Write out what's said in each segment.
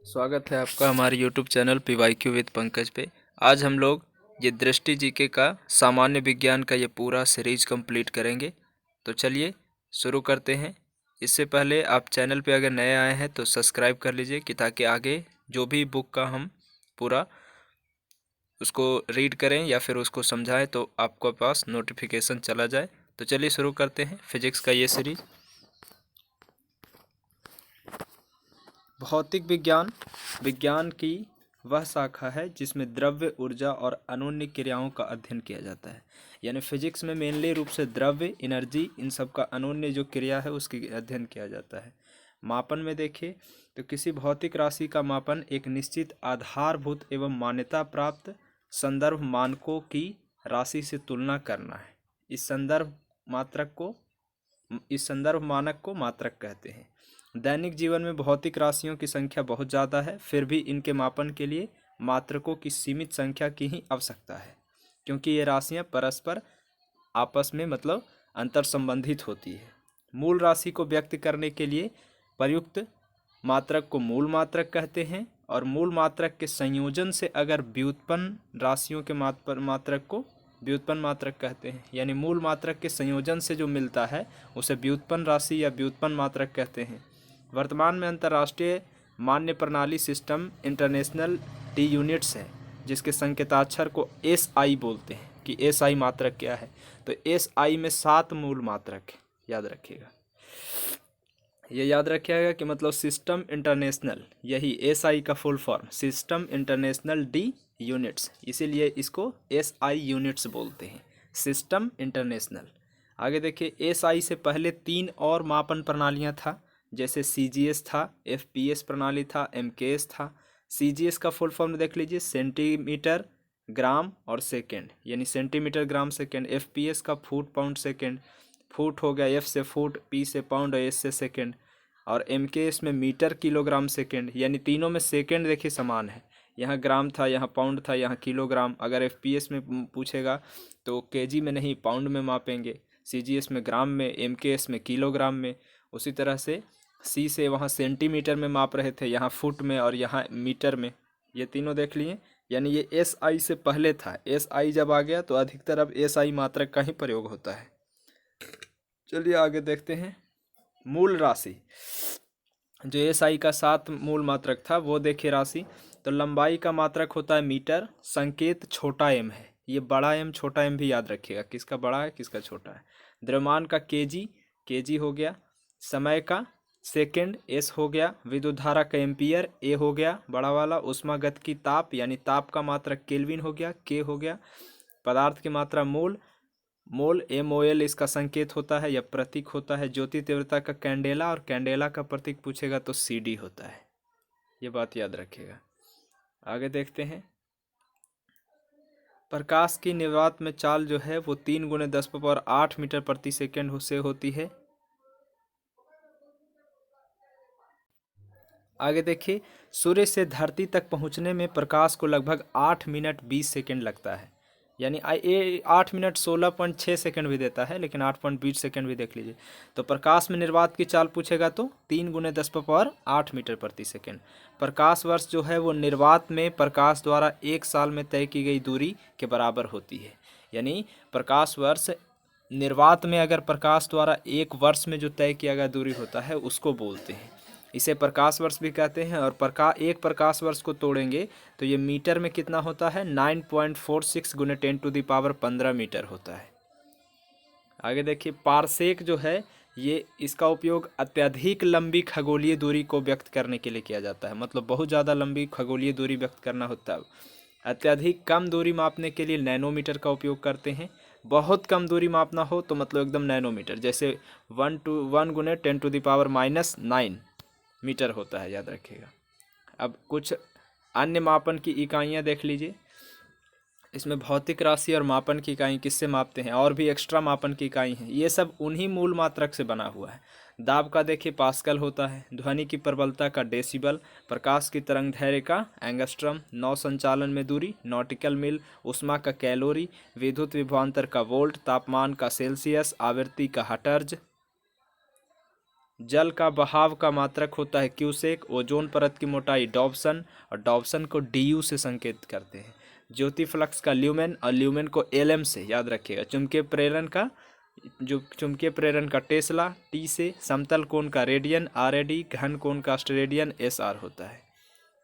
स्वागत है आपका हमारे YouTube channel PYQ with Pankaj पे। आज हम लोग ये दृष्टि जीके का सामान्य विज्ञान का ये पूरा सीरीज कंप्लीट करेंगे। तो चलिए शुरू करते हैं। इससे पहले आप चैनल पे अगर नए आए हैं तो सब्सक्राइब कर लीजिए कि ताकि आगे जो भी बुक का हम पूरा उसको रीड करें या फिर उसको समझाएं तो आपके पास नोटिफिकेशन चला जाए। तो चलिए शुरू करते हैं फिजिक्स का ये सीरीज। भौतिक विज्ञान विज्ञान की वह शाखा है जिसमें द्रव्य, ऊर्जा और अनोन्य क्रियाओं का अध्ययन किया जाता है। यानी फिजिक्स में मेनली रूप से द्रव्य, एनर्जी, इन सब का अनोन्य जो क्रिया है उसकी अध्ययन किया जाता है। मापन में देखें तो किसी भौतिक राशि का मापन एक निश्चित आधारभूत एवं मान्यता प्राप्त संदर्भ मानकों की राशि से तुलना करना है। इस संदर्भ मानक को मात्रक कहते हैं। दैनिक जीवन में भौतिक राशियों की संख्या बहुत ज़्यादा है, फिर भी इनके मापन के लिए मात्रकों की सीमित संख्या की ही आवश्यकता है, क्योंकि ये राशियां परस्पर आपस में अंतर संबंधित होती है। मूल राशि को व्यक्त करने के लिए प्रयुक्त मात्रक को मूल मात्रक कहते हैं, और मूल मात्रक के संयोजन से अगर व्युत्पन्न राशियों के मात्रक को व्युत्पन्न मात्रक कहते हैं। यानी मूल मात्रक के संयोजन से जो मिलता है उसे व्युत्पन्न राशि या व्युत्पन्न मात्रक कहते हैं। वर्तमान में अंतर्राष्ट्रीय मान्य प्रणाली सिस्टम इंटरनेशनल डी यूनिट्स है, जिसके संकेताक्षर को SI बोलते हैं। कि SI मात्रक क्या है, तो SI में 7 मूल मात्रक है, याद रखिएगा। ये याद रखिएगा कि सिस्टम इंटरनेशनल, यही SI का full form system international D units, इसीलिए इसको SI यूनिट्स बोलते हैं, सिस्टम इंटरनेशनल। आगे देखिए, SI से पहले 3 और मापन प्रणालियां था, जैसे CGS था, FPS प्रणाली था, MKS था। CGS का फुल फॉर्म देख लीजिए, सेंटीमीटर ग्राम और सेकेंड, यानी सेंटीमीटर ग्राम सेकेंड। FPS का फुट पाउंड सेकेंड, फुट हो गया, F से फुट, P से पाउंड और S से सेकेंड। और MKS में मीटर किलोग्राम सेकेंड, यानी तीनों में सेकेंड देखिए समान है। यहाँ ग्राम था, यहाँ पाउंड था, यहाँ किलोग्राम। अगर FPS में पूछेगा तो केजी में नहीं, पाउंड में मापेंगे। CGS में ग्राम में, MKS में किलोग्राम में। उसी तरह से C से वहाँ सेंटीमीटर में माप रहे थे, यहाँ फुट में और यहाँ मीटर में। ये तीनों देख लिए, यानी ये SI से पहले था। SI जब आ गया तो अधिकतर अब SI मात्रक का ही प्रयोग होता है। चलिए आगे देखते हैं। मूल राशि, जो SI का 7 मूल मात्रक था वो देखिए राशि। तो लंबाई का मात्रक होता है मीटर, संकेत छोटा m है। ये बड़ा M छोटा m भी याद रखिएगा, किसका बड़ा है किसका छोटा है। द्रव्यमान का केजी हो गया। समय का सेकेंड, S हो गया। विद्युत धारा का एम्पियर, A हो गया बड़ा वाला। ऊष्मागत की ताप, यानी ताप का मात्रक केल्विन हो गया, K हो गया। पदार्थ की मात्रा मोल MOL इसका संकेत होता है या प्रतीक होता है। ज्योति तीव्रता का कैंडेला, और कैंडेला का प्रतीक पूछेगा तो CD होता है। ये बात याद रखिएगा। आगे देखते हैं। प्रकाश की निर्वात में चाल जो है वो 3 × 10⁸ मीटर प्रति सेकेंड से होती है। आगे देखिए, सूर्य से धरती तक पहुंचने में प्रकाश को लगभग 8 मिनट 20 सेकेंड लगता है। यानी ये 8 मिनट 16.6 सेकेंड भी देता है, लेकिन 8.20 सेकेंड भी देख लीजिए। तो प्रकाश में निर्वात की चाल पूछेगा तो 3 × 10⁸ मीटर प्रति सेकेंड। प्रकाश वर्ष जो है वो निर्वात में प्रकाश द्वारा 1 साल में तय की गई दूरी के बराबर होती है। यानी प्रकाश वर्ष निर्वात में अगर प्रकाश द्वारा 1 वर्ष में जो तय किया गया दूरी होता है उसको बोलते हैं। इसे प्रकाश वर्ष भी कहते हैं। और एक प्रकाश वर्ष को तोड़ेंगे तो ये मीटर में कितना होता है, 9.46 × 10⁻15 मीटर होता है। आगे देखिए, पारसेक जो है ये इसका उपयोग अत्यधिक लंबी खगोलीय दूरी को व्यक्त करने के लिए किया जाता है। बहुत ज़्यादा लंबी खगोलीय दूरी व्यक्त करना होता है। अत्यधिक कम दूरी मापने के लिए नैनोमीटर का उपयोग करते हैं। बहुत कम दूरी मापना हो तो एकदम नैनोमीटर, जैसे 1 × 10⁻⁻9 मीटर होता है, याद रखिएगा। अब कुछ अन्य मापन की इकाइयाँ देख लीजिए। इसमें भौतिक राशि और मापन की इकाई किससे मापते हैं, और भी एक्स्ट्रा मापन की इकाई हैं। ये सब उन्हीं मूल मात्रक से बना हुआ है। दाब का देखिए पास्कल होता है। ध्वनि की प्रबलता का डेसिबल। प्रकाश की तरंग दैर्घ्य का एंगस्ट्रम। नौ संचालन में दूरी नॉटिकल मील। ऊष्मा का कैलोरी। विद्युत विभवांतर का वोल्ट। तापमान का सेल्सियस। आवृत्ति का हर्ट्ज। जल का बहाव का मात्रक होता है क्यूसेक। ओजोन परत की मोटाई डॉप्सन, और डॉप्सन को डीयू से संकेत करते हैं। ज्योति फ्लक्स का ल्यूमेन, और ल्यूमेन को एलएम से याद रखिएगा। चुंबकीय प्रेरण का टेस्ला, टी से। समतल कोण का रेडियन, आरएडी। घन कोण का ऑस्ट्रेलियन, एसआर होता है।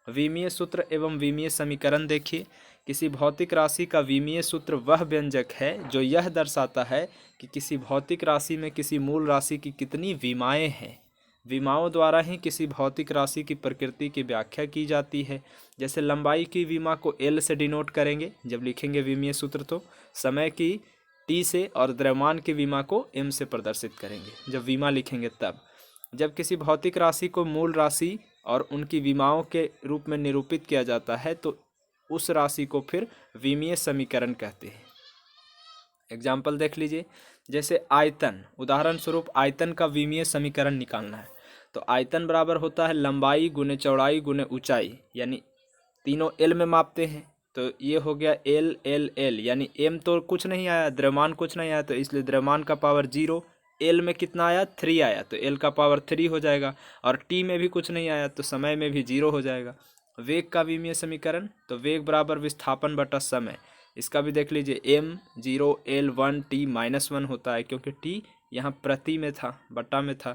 विमीय सूत्र एवं विमीय समीकरण देखिए। किसी भौतिक राशि का विमीय सूत्र वह व्यंजक है जो यह दर्शाता है कि किसी भौतिक राशि में किसी मूल राशि की कितनी विमाएँ हैं। विमाओं द्वारा ही किसी भौतिक राशि की प्रकृति की व्याख्या की जाती है। जैसे लंबाई की विमा को एल से डिनोट करेंगे जब लिखेंगे विमीय सूत्र, तो समय की टी से, और द्रव्यमान की विमा को एम से प्रदर्शित करेंगे जब विमा लिखेंगे तब। जब किसी भौतिक राशि को मूल राशि और उनकी विमाओं के रूप में निरूपित किया जाता है तो उस राशि को फिर विमीय समीकरण कहते हैं। एग्जाम्पल देख लीजिए, जैसे आयतन, उदाहरण स्वरूप आयतन का विमीय समीकरण निकालना है तो आयतन बराबर होता है लंबाई गुने चौड़ाई गुने ऊंचाई, यानी तीनों एल में मापते हैं तो ये हो गया एल एल एल, यानी एम तो कुछ नहीं आया, द्रव्यमान कुछ नहीं आया, तो इसलिए द्रव्यमान का पावर 0। एल में कितना आया, 3 आया, तो एल का पावर 3 हो जाएगा। और टी में भी कुछ नहीं आया तो समय में भी 0 हो जाएगा। वेग का विमीय समीकरण, तो वेग बराबर विस्थापन बटा समय। इसका भी देख लीजिए, m0 l1 t -1 होता है क्योंकि t यहाँ प्रति में था, बटा में था।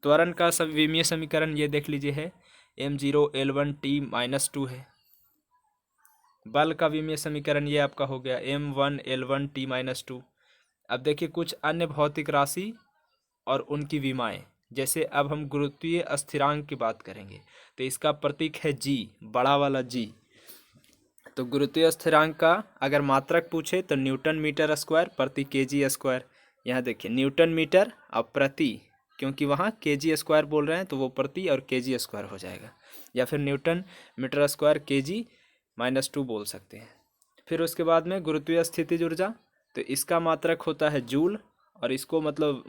त्वरण का विमीय समीकरण ये देख लीजिए है m0 l1 t -2 है। बल का विमीय समीकरण ये आपका हो गया m1 l1 t -2। अब देखिए कुछ अन्य भौतिक राशि और उनकी विमाएं, जैसे अब हम गुरुत्वीय स्थिरांक की बात करेंगे तो इसका प्रतीक है g, बड़ा वाला g। तो गुरुत्वीय स्थिरांक का अगर मात्रक पूछे तो न्यूटन मीटर स्क्वायर प्रति केजी स्क्वायर। यहाँ देखिए न्यूटन मीटर और प्रति, क्योंकि वहाँ केजी स्क्वायर बोल रहे हैं तो वो प्रति और केजी स्क्वायर हो जाएगा, या फिर न्यूटन मीटर स्क्वायर केजी -2 बोल सकते हैं। फिर उसके बाद में गुरुत्वीय स्थितिज ऊर्जा, तो इसका मात्रक होता है जूल, और इसको मतलब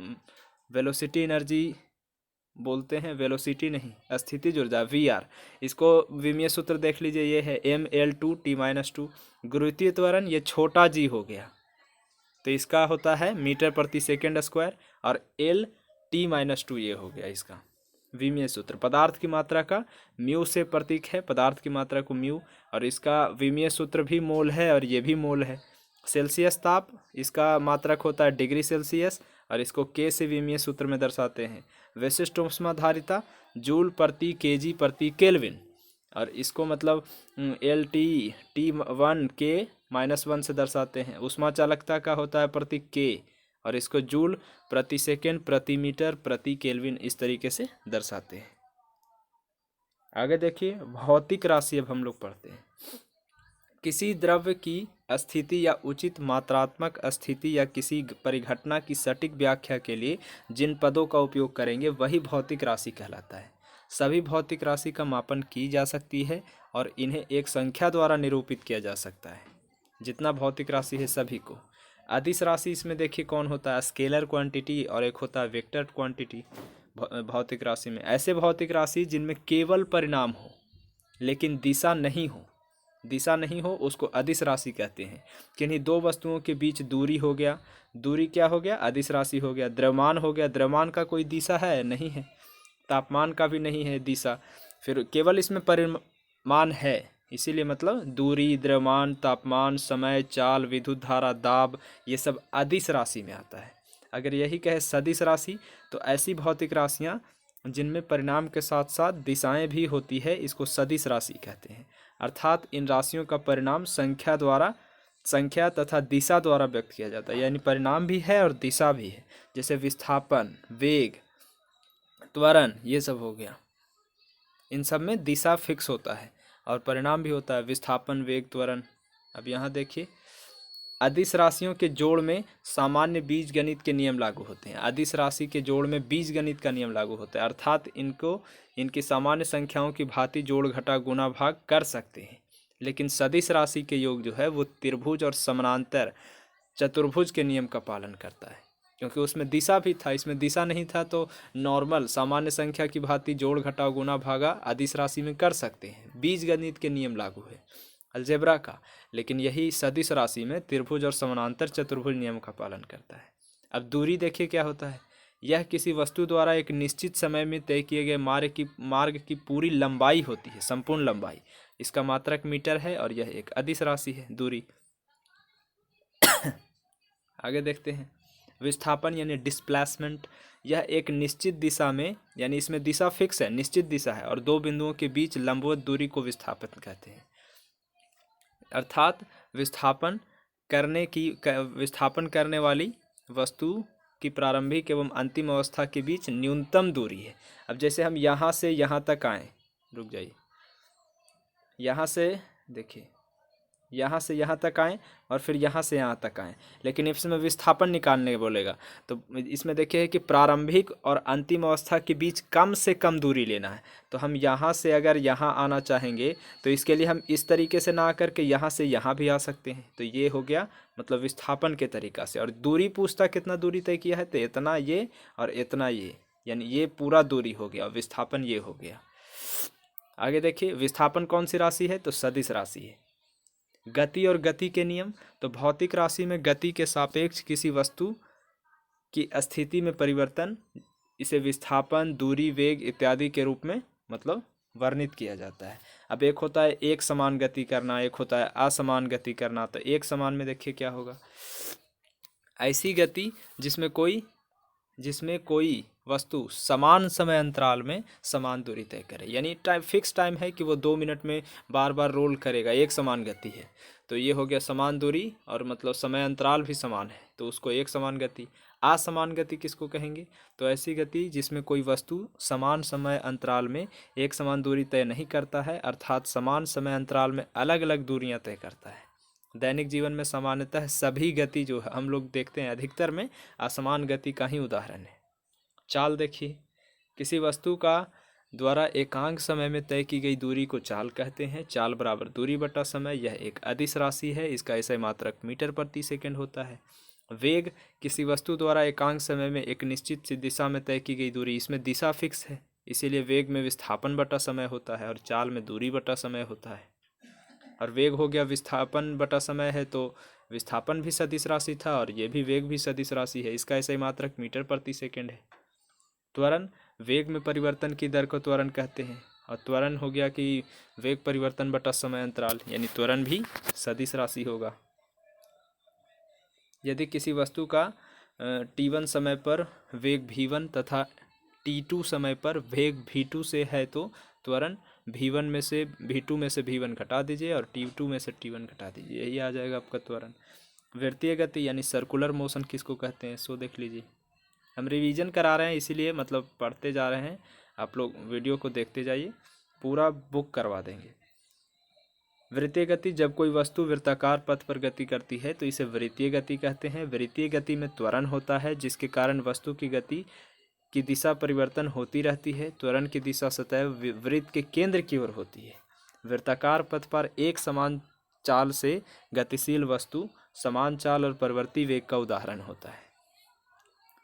वेलोसिटी एनर्जी बोलते हैं, वेलोसिटी नहीं, स्थितिज ऊर्जा VR। इसको विमीय सूत्र देख लीजिए, ये है ml2 t -2। गुरुत्वीय त्वरण ये छोटा g हो गया तो इसका होता है मीटर प्रति सेकेंड स्क्वायर, और l t -2 ये हो गया इसका विमीय सूत्र। पदार्थ की मात्रा का म्यू से प्रतीक है, पदार्थ की मात्रा को म्यू, और इसका विमीय सूत्र भी मोल है और ये भी मोल है। सेल्सियस ताप, इसका मात्रक होता है डिग्री सेल्सियस, और इसको के से विमीय सूत्र में दर्शाते हैं। विशिष्ट ऊष्माधारिता जूल प्रति केजी प्रति केल्विन, और इसको मतलब LT1 के -1 से दर्शाते हैं। ऊष्मा चालकता का होता है प्रतीक के, और इसको जूल प्रति सेकेंड प्रति मीटर प्रति केल्विन इस तरीके से दर्शाते हैं। आगे देखिए भौतिक राशि अब हम लोग पढ़ते हैं। किसी द्रव्य की स्थिति या उचित मात्रात्मक स्थिति या किसी परिघटना की सटीक व्याख्या के लिए जिन पदों का उपयोग करेंगे वही भौतिक राशि कहलाता है। सभी भौतिक राशि का मापन की जा सकती है और इन्हें एक संख्या द्वारा निरूपित किया जा सकता है। जितना भौतिक राशि है सभी को। अदिश राशि इसमें देखिए कौन होता है, स्केलर क्वांटिटी, और एक होता है वेक्टर क्वांटिटी। भौतिक राशि में ऐसे भौतिक राशि जिनमें केवल परिणाम हो लेकिन दिशा नहीं हो उसको अदिश राशि कहते हैं। किन्हीं दो वस्तुओं के बीच दूरी हो गया, दूरी क्या हो गया, अदिश राशि हो गया। द्रव्यमान हो गया, द्रव्यमान का कोई दिशा है नहीं है, तापमान का भी नहीं है दिशा, फिर केवल इसमें परिमाण है, इसीलिए मतलब दूरी, द्रव्यमान, तापमान, समय, चाल, विद्युत धारा, दाब, ये सब अदिश राशि में आता है। अगर यही कहे सदिश राशि तो ऐसी भौतिक राशियाँ जिनमें परिणाम के साथ साथ दिशाएं भी होती है इसको सदिश राशि कहते हैं। अर्थात इन राशियों का परिणाम संख्या तथा दिशा द्वारा व्यक्त किया जाता है, यानी परिणाम भी है और दिशा भी है। जैसे विस्थापन, वेग, त्वरण, ये सब हो गया, इन सब में दिशा फिक्स होता है और परिणाम भी होता है, विस्थापन, वेग, त्वरण। अब यहाँ देखिए अदिश राशियों के जोड़ में सामान्य बीजगणित के नियम लागू होते हैं। अदिश राशि के जोड़ में बीजगणित का नियम लागू होता है, अर्थात इनकी सामान्य संख्याओं की भांति जोड़ घटा गुणा भाग कर सकते हैं। लेकिन सदिश राशि के योग जो है वो त्रिभुज और समानांतर चतुर्भुज के नियम का पालन करता है, क्योंकि उसमें दिशा भी था, इसमें दिशा नहीं था तो नॉर्मल सामान्य संख्या की भांति जोड़ घटा गुणा भागा अदिश राशि में कर सकते हैं। बीजगणित के नियम लागू है अलजेब्रा का, लेकिन यही सदिश राशि में त्रिभुज और समानांतर चतुर्भुज नियम का पालन करता है। अब दूरी देखिए क्या होता है, यह किसी वस्तु द्वारा एक निश्चित समय में तय किए गए मार्ग की पूरी लंबाई होती है, संपूर्ण लंबाई। इसका मात्रक मीटर है और यह एक अदिश राशि है, दूरी। आगे देखते हैं विस्थापन यानी डिस्प्लेसमेंट। यह एक निश्चित दिशा में, यानी इसमें दिशा फिक्स है, निश्चित दिशा है, और दो बिंदुओं के बीच लंबवत दूरी को विस्थापन कहते हैं। अर्थात विस्थापन करने वाली वस्तु की प्रारंभिक एवं अंतिम अवस्था के बीच न्यूनतम दूरी है। अब जैसे हम यहाँ से यहाँ तक आए, रुक जाइए, यहाँ से देखिए, यहाँ से यहाँ तक आए और फिर यहाँ से यहाँ तक आए, लेकिन इसमें विस्थापन निकालने बोलेगा तो इसमें देखिए कि प्रारंभिक और अंतिम अवस्था के बीच कम से कम दूरी लेना है। तो हम यहाँ से अगर यहाँ आना चाहेंगे तो इसके लिए हम इस तरीके से ना करके यहाँ से यहाँ भी आ सकते हैं। तो ये हो गया मतलब विस्थापन के तरीक़ा से। और दूरी पूछता कितना दूरी तय किया है, तो इतना ये और इतना ये, यानी ये पूरा दूरी हो गया, विस्थापन ये हो गया। आगे देखिए विस्थापन कौन सी राशि है, तो सदिश राशि है। गति और गति के नियम, तो भौतिक राशि में गति के सापेक्ष किसी वस्तु की स्थिति में परिवर्तन, इसे विस्थापन, दूरी, वेग इत्यादि के रूप में मतलब वर्णित किया जाता है। अब एक होता है एक समान गति करना, एक होता है असमान गति करना। तो एक समान में देखिए क्या होगा, ऐसी गति जिसमें कोई वस्तु समान समय अंतराल में समान दूरी तय करे, यानी फिक्स टाइम है कि वो 2 मिनट में बार बार रोल करेगा, एक समान गति है। तो ये हो गया समान दूरी और मतलब समय अंतराल भी समान है, तो उसको एक समान गति। असमान गति किसको कहेंगे, तो ऐसी गति जिसमें कोई वस्तु समान समय अंतराल में एक समान दूरी तय नहीं करता है, अर्थात समान समय अंतराल में अलग अलग दूरियाँ तय करता है। दैनिक जीवन में सामान्यतः सभी गति जो हम लोग देखते हैं अधिकतर में असमान गति का ही उदाहरण है। चाल देखिए, किसी वस्तु का द्वारा एकांक समय में तय की गई दूरी को चाल कहते हैं। चाल बराबर दूरी बटा समय, यह एक अदिश राशि है, इसका ऐसा मात्रक मीटर प्रति सेकंड होता है। वेग किसी वस्तु द्वारा एकांक समय में एक निश्चित सी दिशा में तय की गई दूरी, इसमें दिशा फिक्स है, इसीलिए वेग में विस्थापन बटा समय होता है और चाल में दूरी बटा समय होता है। और वेग हो गया विस्थापन बटा समय है, तो विस्थापन भी सदिश राशि था और ये भी वेग भी सदिश राशि है, इसका ऐसा मात्रक मीटर प्रति सेकंड है। त्वरण, वेग में परिवर्तन की दर को त्वरण कहते हैं, और त्वरण हो गया कि वेग परिवर्तन बटा समय अंतराल, यानी त्वरण भी सदिश राशि होगा। यदि किसी वस्तु का t1 समय पर वेग v1 तथा t2 समय पर वेग v2 से है, तो त्वरण v1 में से v2 में से v1 घटा दीजिए और t2 में से t1 घटा दीजिए, यही आ जाएगा आपका त्वरण। वृत्तीय गति यानी सर्कुलर मोशन किसको कहते हैं, सो देख लीजिए। हम रिवीजन करा रहे हैं इसीलिए मतलब पढ़ते जा रहे हैं, आप लोग वीडियो को देखते जाइए, पूरा बुक करवा देंगे। वृत्तीय गति, जब कोई वस्तु वृत्ताकार पथ पर गति करती है तो इसे वृत्तीय गति कहते हैं। वृत्तीय गति में त्वरण होता है, जिसके कारण वस्तु की गति की दिशा परिवर्तन होती रहती है। त्वरण की दिशा सदैव वृत्त के केंद्र की ओर होती है। वृत्ताकार पथ पर एक समान चाल से गतिशील वस्तु समान चाल और परिवर्ती वेग का उदाहरण होता है।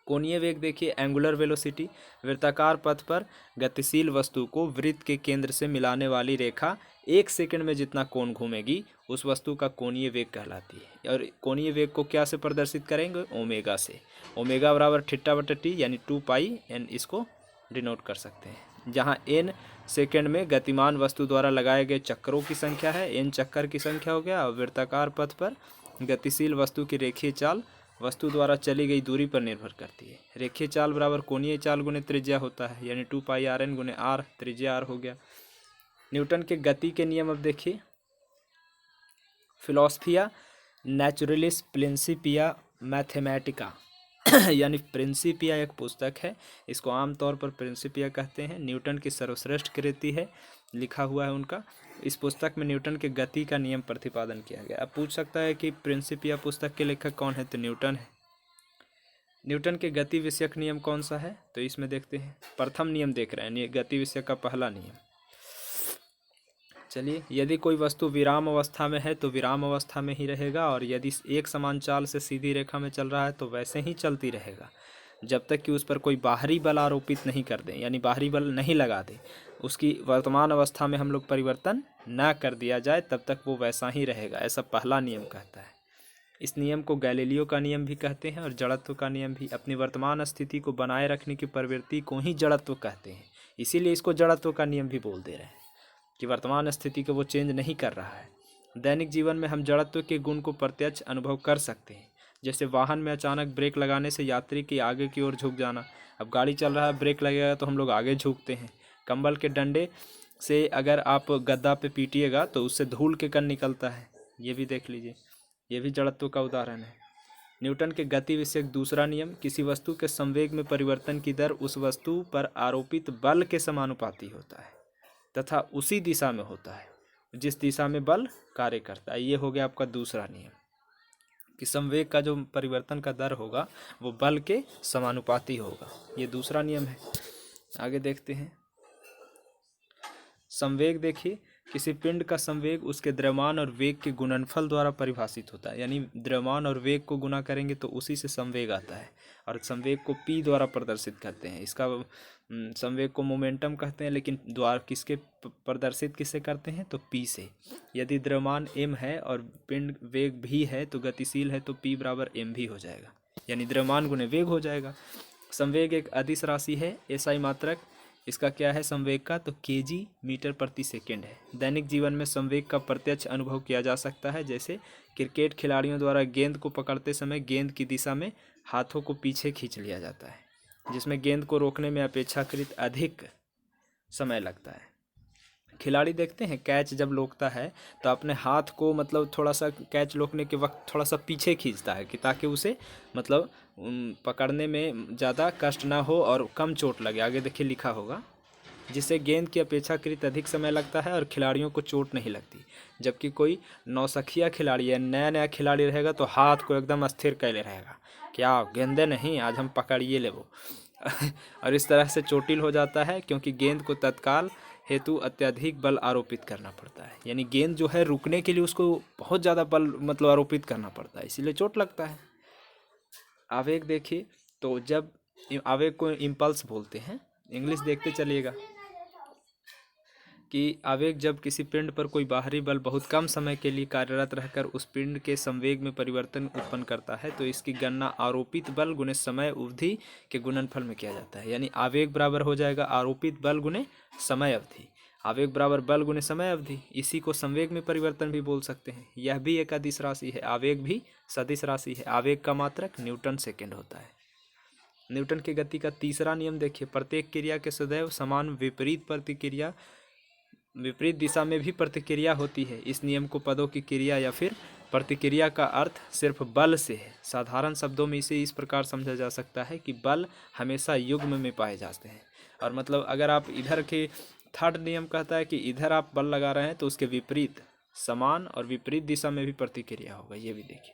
कोणीय वेग देखिए, एंगुलर वेलोसिटी, वृत्ताकार पथ पर गतिशील वस्तु को वृत्त के केंद्र से मिलाने वाली रेखा 1 सेकंड में जितना कोण घूमेगी उस वस्तु का कोणीय वेग कहलाती है। और कोणीय वेग को क्या से प्रदर्शित करेंगे, ओमेगा से। ओमेगा बराबर थीटा बटा टी यानी 2πn, इसको डिनोट कर सकते हैं, जहाँ n सेकंड में गतिमान वस्तु द्वारा लगाए गए चक्करों की संख्या है, n चक्कर की संख्या हो गया। और वृत्ताकार पथ पर गतिशील वस्तु की रेखीय चाल वस्तु द्वारा चली गई दूरी पर निर्भर करती है। रेखीय चाल बराबर कोणीय चाल गुने त्रिज्या होता है, यानी 2πrn गुने r, त्रिज्या r हो गया। न्यूटन के गति के नियम अब देखिए, फिलोसफिया नेचुरलिस प्रिंसिपिया मैथमेटिका यानी प्रिंसिपिया एक पुस्तक है, इसको आमतौर पर प्रिंसिपिया कहते हैं। न्यूटन की सर्वश्रेष्ठ कृति है, लिखा हुआ है उनका। इस पुस्तक में न्यूटन के गति का नियम प्रतिपादन किया गया। अब पूछ सकता है कि प्रिंसिपिया पुस्तक के लेखक कौन है, तो न्यूटन है। न्यूटन के गति विषयक नियम कौन सा है, तो इसमें देखते हैं, प्रथम नियम देख रहे हैं, गति विषयक का पहला नियम। चलिए, यदि कोई वस्तु विराम अवस्था में है तो विराम अवस्था में ही रहेगा, और यदि एक समान चाल से सीधी रेखा में चल रहा है तो वैसे ही चलती रहेगा जब तक कि उस पर कोई बाहरी बल आरोपित नहीं कर दें, यानी बाहरी बल नहीं लगा दे, उसकी वर्तमान अवस्था में हम लोग परिवर्तन ना कर दिया जाए, तब तक वो वैसा ही रहेगा, ऐसा पहला नियम कहता है। इस नियम को गैलीलियो का नियम भी कहते हैं और जड़त्व का नियम भी। अपनी वर्तमान स्थिति को बनाए रखने की प्रवृत्ति को ही जड़त्व कहते हैं, इसीलिए इसको जड़त्व का नियम भी बोल दे रहे हैं कि वर्तमान स्थिति को वो चेंज नहीं कर रहा है। दैनिक जीवन में हम जड़त्व के गुण को प्रत्यक्ष अनुभव कर सकते हैं, जैसे वाहन में अचानक ब्रेक लगाने से यात्री के आगे की ओर झुक जाना। अब गाड़ी चल रहा है, ब्रेक लगेगा तो हम लोग आगे झुकते हैं। कंबल के डंडे से अगर आप गद्दा पे पीटिएगा तो उससे धूल के कण निकलता है, ये भी देख लीजिए, ये भी जड़त्व का उदाहरण है। न्यूटन के गति विषयक दूसरा नियम, किसी वस्तु के संवेग में परिवर्तन की दर उस वस्तु पर आरोपित बल के समानुपाती होता है तथा उसी दिशा में होता है जिस दिशा में बल कार्य करता है। ये हो गया आपका दूसरा नियम कि संवेग का जो परिवर्तन का दर होगा वो बल के समानुपाती होगा, ये दूसरा नियम है। आगे देखते हैं संवेग। देखिए, किसी पिंड का संवेग उसके द्रव्यमान और वेग के गुणनफल द्वारा परिभाषित होता है, यानी द्रव्यमान और वेग को गुना करेंगे तो उसी से संवेग आता है और संवेग को p द्वारा प्रदर्शित करते हैं। इसका संवेग को मोमेंटम कहते हैं, लेकिन द्वारा किसके प्रदर्शित किससे करते हैं तो p से। यदि द्रव्यमान m है और पिंड वेग भी है तो गतिशील है तो p बराबर m भी हो जाएगा, यानी द्रव्यमान गुणे वेग हो जाएगा। संवेग एक अदिश राशि है, एसआई मात्रक इसका क्या है संवेग का तो केजी मीटर प्रति सेकंड है। दैनिक जीवन में संवेग का प्रत्यक्ष अनुभव किया जा सकता है, जैसे क्रिकेट खिलाड़ियों द्वारा गेंद को पकड़ते समय गेंद की दिशा में हाथों को पीछे खींच लिया जाता है, जिसमें गेंद को रोकने में अपेक्षाकृत अधिक समय लगता है। खिलाड़ी देखते हैं कैच जब रोकता है तो अपने हाथ को मतलब थोड़ा सा कैच रोकने के वक्त थोड़ा सा पीछे खींचता है कि ताकि उसे मतलब पकड़ने में ज़्यादा कष्ट ना हो और कम चोट लगे। आगे देखिए लिखा होगा, जिससे गेंद की अपेक्षाकृत अधिक समय लगता है और खिलाड़ियों को चोट नहीं लगती। जबकि कोई नौसिखिया खिलाड़ी या नया नया खिलाड़ी रहेगा तो हाथ को एकदम स्थिर कैले रहेगा, क्या गेंदे नहीं आज हम पकड़िए ले वो और इस तरह से चोटिल हो जाता है, क्योंकि गेंद को तत्काल हेतु अत्यधिक बल आरोपित करना पड़ता है। यानी गेंद जो है रुकने के लिए उसको बहुत ज़्यादा बल मतलब आरोपित करना पड़ता है, इसीलिए चोट लगता है। आवेग देखिए, तो जब आवेग को इम्पल्स बोलते हैं, इंग्लिश देखते चलिएगा कि आवेग जब किसी पिंड पर कोई बाहरी बल बहुत कम समय के लिए कार्यरत रहकर उस पिंड के संवेग में परिवर्तन उत्पन्न करता है तो इसकी गणना आरोपित बल गुणे समय अवधि के गुणनफल में किया जाता है। यानी आवेग बराबर हो जाएगा आरोपित बल गुणे समय अवधि, आवेग बराबर बल गुणे समय अवधि। इसी को संवेग में परिवर्तन भी बोल सकते हैं। यह भी एक अदिश राशि है, आवेग भी सदिश राशि है। आवेग का मात्रक न्यूटन सेकेंड होता है। न्यूटन की गति का तीसरा नियम देखिए, प्रत्येक क्रिया के सदैव समान विपरीत दिशा में भी प्रतिक्रिया होती है। इस नियम को पदों की क्रिया या फिर प्रतिक्रिया का अर्थ सिर्फ बल से है। साधारण शब्दों में इसे इस प्रकार समझा जा सकता है कि बल हमेशा युग्म में पाए जाते हैं, और मतलब अगर आप इधर के थर्ड नियम कहता है कि इधर आप बल लगा रहे हैं तो उसके विपरीत समान और विपरीत दिशा में भी प्रतिक्रिया होगा। ये भी देखिए,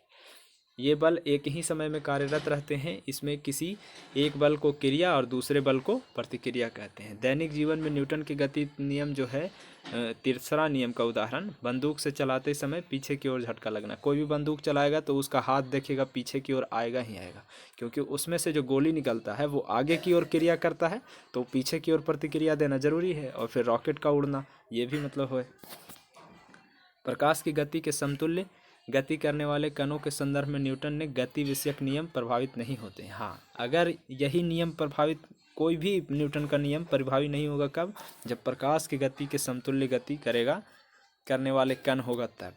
ये बल एक ही समय में कार्यरत रहते हैं, इसमें किसी एक बल को क्रिया और दूसरे बल को प्रतिक्रिया कहते हैं। दैनिक जीवन में न्यूटन के गति नियम जो है तीसरा नियम का उदाहरण, बंदूक से चलाते समय पीछे की ओर झटका लगना। कोई भी बंदूक चलाएगा तो उसका हाथ देखिएगा पीछे की ओर आएगा ही आएगा, क्योंकि उसमें से जो गोली निकलता है वो आगे की ओर क्रिया करता है तो पीछे की ओर प्रतिक्रिया देना जरूरी है। और फिर रॉकेट का उड़ना, ये भी मतलब है। प्रकाश की गति के समतुल्य गति करने वाले कणों के संदर्भ में न्यूटन ने गति विषयक नियम प्रभावित नहीं होते। हाँ, अगर यही नियम प्रभावित, कोई भी न्यूटन का नियम प्रभावी नहीं होगा कब, जब प्रकाश की गति के समतुल्य गति करने वाले कण होगा तब।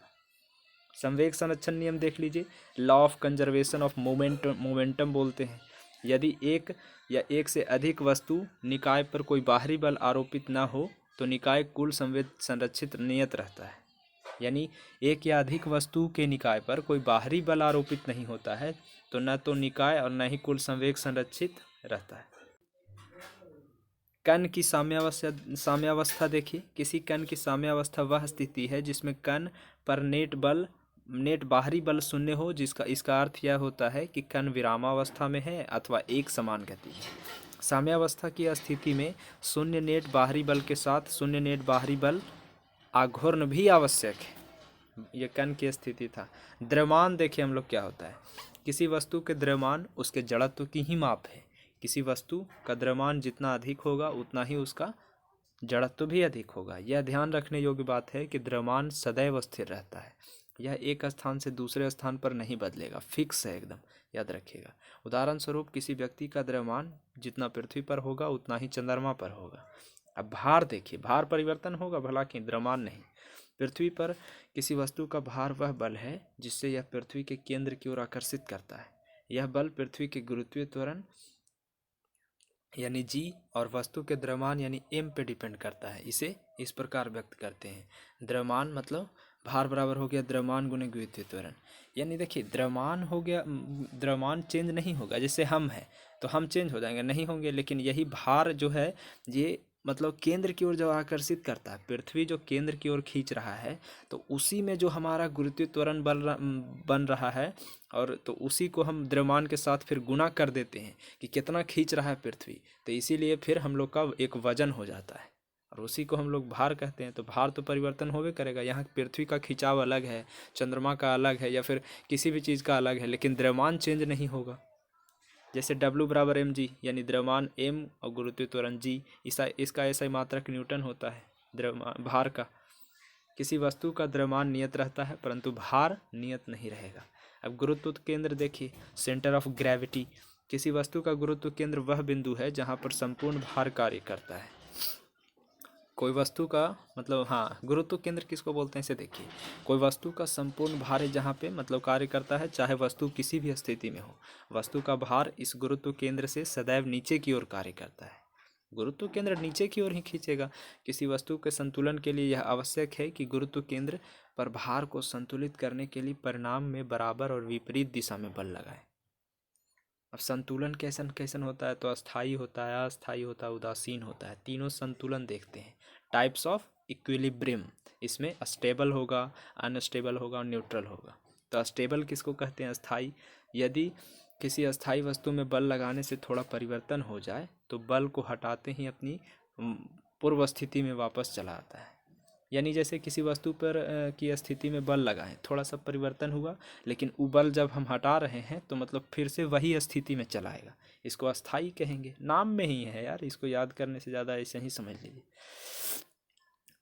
संवेग संरक्षण नियम देख लीजिए, law of conservation of momentum बोलते हैं। यदि एक या एक से अधिक वस्तु निकाय पर कोई बाहरी बल आरोपित न हो तो निकाय कुल संवेग संरक्षित नियत रहता है। यानी एक या अधिक वस्तु के निकाय पर कोई बाहरी बल आरोपित नहीं होता है तो न तो निकाय और न ही कुल संवेग संरक्षित रहता है। कण की साम्यावस्था देखिए, किसी कण की साम्यावस्था वह स्थिति है जिसमें कण पर नेट बाहरी बल शून्य हो, इसका अर्थ यह होता है कि कण विरामावस्था में है अथवा एक समान गति है। साम्यावस्था की स्थिति में शून्य नेट बाहरी बल के साथ शून्य नेट बाहरी बल आघूर्ण भी आवश्यक है। यह कण की स्थिति था। द्रव्यमान देखिए हम लोग क्या होता है, किसी वस्तु के द्रव्यमान उसके जड़त्व की ही माप है। किसी वस्तु का द्रव्यमान जितना अधिक होगा उतना ही उसका जड़त्व भी अधिक होगा। यह ध्यान रखने योग्य बात है कि द्रव्यमान सदैव स्थिर रहता है। यह एक स्थान से दूसरे स्थान पर नहीं बदलेगा, फिक्स है एकदम, याद रखिएगा। उदाहरण स्वरूप किसी व्यक्ति का द्रव्यमान जितना पृथ्वी पर होगा उतना ही चंद्रमा पर होगा। अब भार देखिए, भार परिवर्तन होगा भला कि द्रव्यमान नहीं। पृथ्वी पर किसी वस्तु का भार वह बल है जिससे यह पृथ्वी के केंद्र की ओर आकर्षित करता है। यह बल पृथ्वी के गुरुत्वीय त्वरण यानी जी और वस्तु के द्रव्यमान यानी एम पे डिपेंड करता है। इसे इस प्रकार व्यक्त करते हैं, द्रव्यमान मतलब भार बराबर हो गया द्रव्यमान गुने गुरुत्वीय त्वरण। यानी देखिए द्रव्यमान हो गया, द्रव्यमान चेंज नहीं होगा, जैसे हम हैं तो हम चेंज हो जाएंगे, नहीं होंगे, लेकिन यही भार जो है ये मतलब केंद्र की ओर जब आकर्षित करता है, पृथ्वी जो केंद्र की ओर खींच रहा है, तो उसी में जो हमारा गुरुत्वीय त्वरण बन रहा है, और तो उसी को हम द्रव्यमान के साथ फिर गुना कर देते हैं कि कितना खींच रहा है पृथ्वी, तो इसीलिए फिर हम लोग का एक वजन हो जाता है और उसी को हम लोग भार कहते हैं। तो भार तो परिवर्तन होवे करेगा, यहाँ पृथ्वी का खिंचाव अलग है, चंद्रमा का अलग है, या फिर किसी भी चीज़ का अलग है, लेकिन द्रव्यमान चेंज नहीं होगा। जैसे W बराबर mg यानी द्रव्यमान m और गुरुत्वीय त्वरण g, इसका ऐसा ही मात्रक न्यूटन होता है द्रव्यमान भार का। किसी वस्तु का द्रव्यमान नियत रहता है परंतु भार नियत नहीं रहेगा। अब गुरुत्व केंद्र देखिए, सेंटर ऑफ ग्रेविटी। किसी वस्तु का गुरुत्व केंद्र वह बिंदु है जहाँ पर संपूर्ण भार कार्य करता है। कोई वस्तु का मतलब, हाँ, गुरुत्व केंद्र किसको बोलते हैं इसे देखिए। कोई वस्तु का संपूर्ण भार है जहाँ पे मतलब कार्य करता है, चाहे वस्तु किसी भी स्थिति में हो, वस्तु का भार इस गुरुत्व केंद्र से सदैव नीचे की ओर कार्य करता है। गुरुत्व केंद्र नीचे की ओर ही खींचेगा। किसी वस्तु के संतुलन के लिए यह आवश्यक है कि गुरुत्व केंद्र पर भार को संतुलित करने के लिए परिणाम में बराबर और विपरीत दिशा में बल लगाए। अब संतुलन कैसन कैसन होता है, तो अस्थाई होता है, अस्थाई होता है, उदासीन होता है। तीनों संतुलन देखते हैं, टाइप्स ऑफ इक्विलिब्रियम। इसमें स्टेबल होगा, अनस्टेबल होगा और न्यूट्रल होगा। तो स्टेबल किसको कहते हैं, अस्थाई। यदि किसी अस्थाई वस्तु में बल लगाने से थोड़ा परिवर्तन हो जाए तो बल को हटाते ही अपनी पूर्व स्थिति में वापस चला आता है। यानी जैसे किसी वस्तु पर की स्थिति में बल लगाएं, थोड़ा सा परिवर्तन हुआ, लेकिन वो बल जब हम हटा रहे हैं तो मतलब फिर से वही स्थिति में चला आएगा। इसको अस्थाई कहेंगे, नाम में ही है यार, इसको याद करने से ज़्यादा ऐसे ही समझ लीजिए।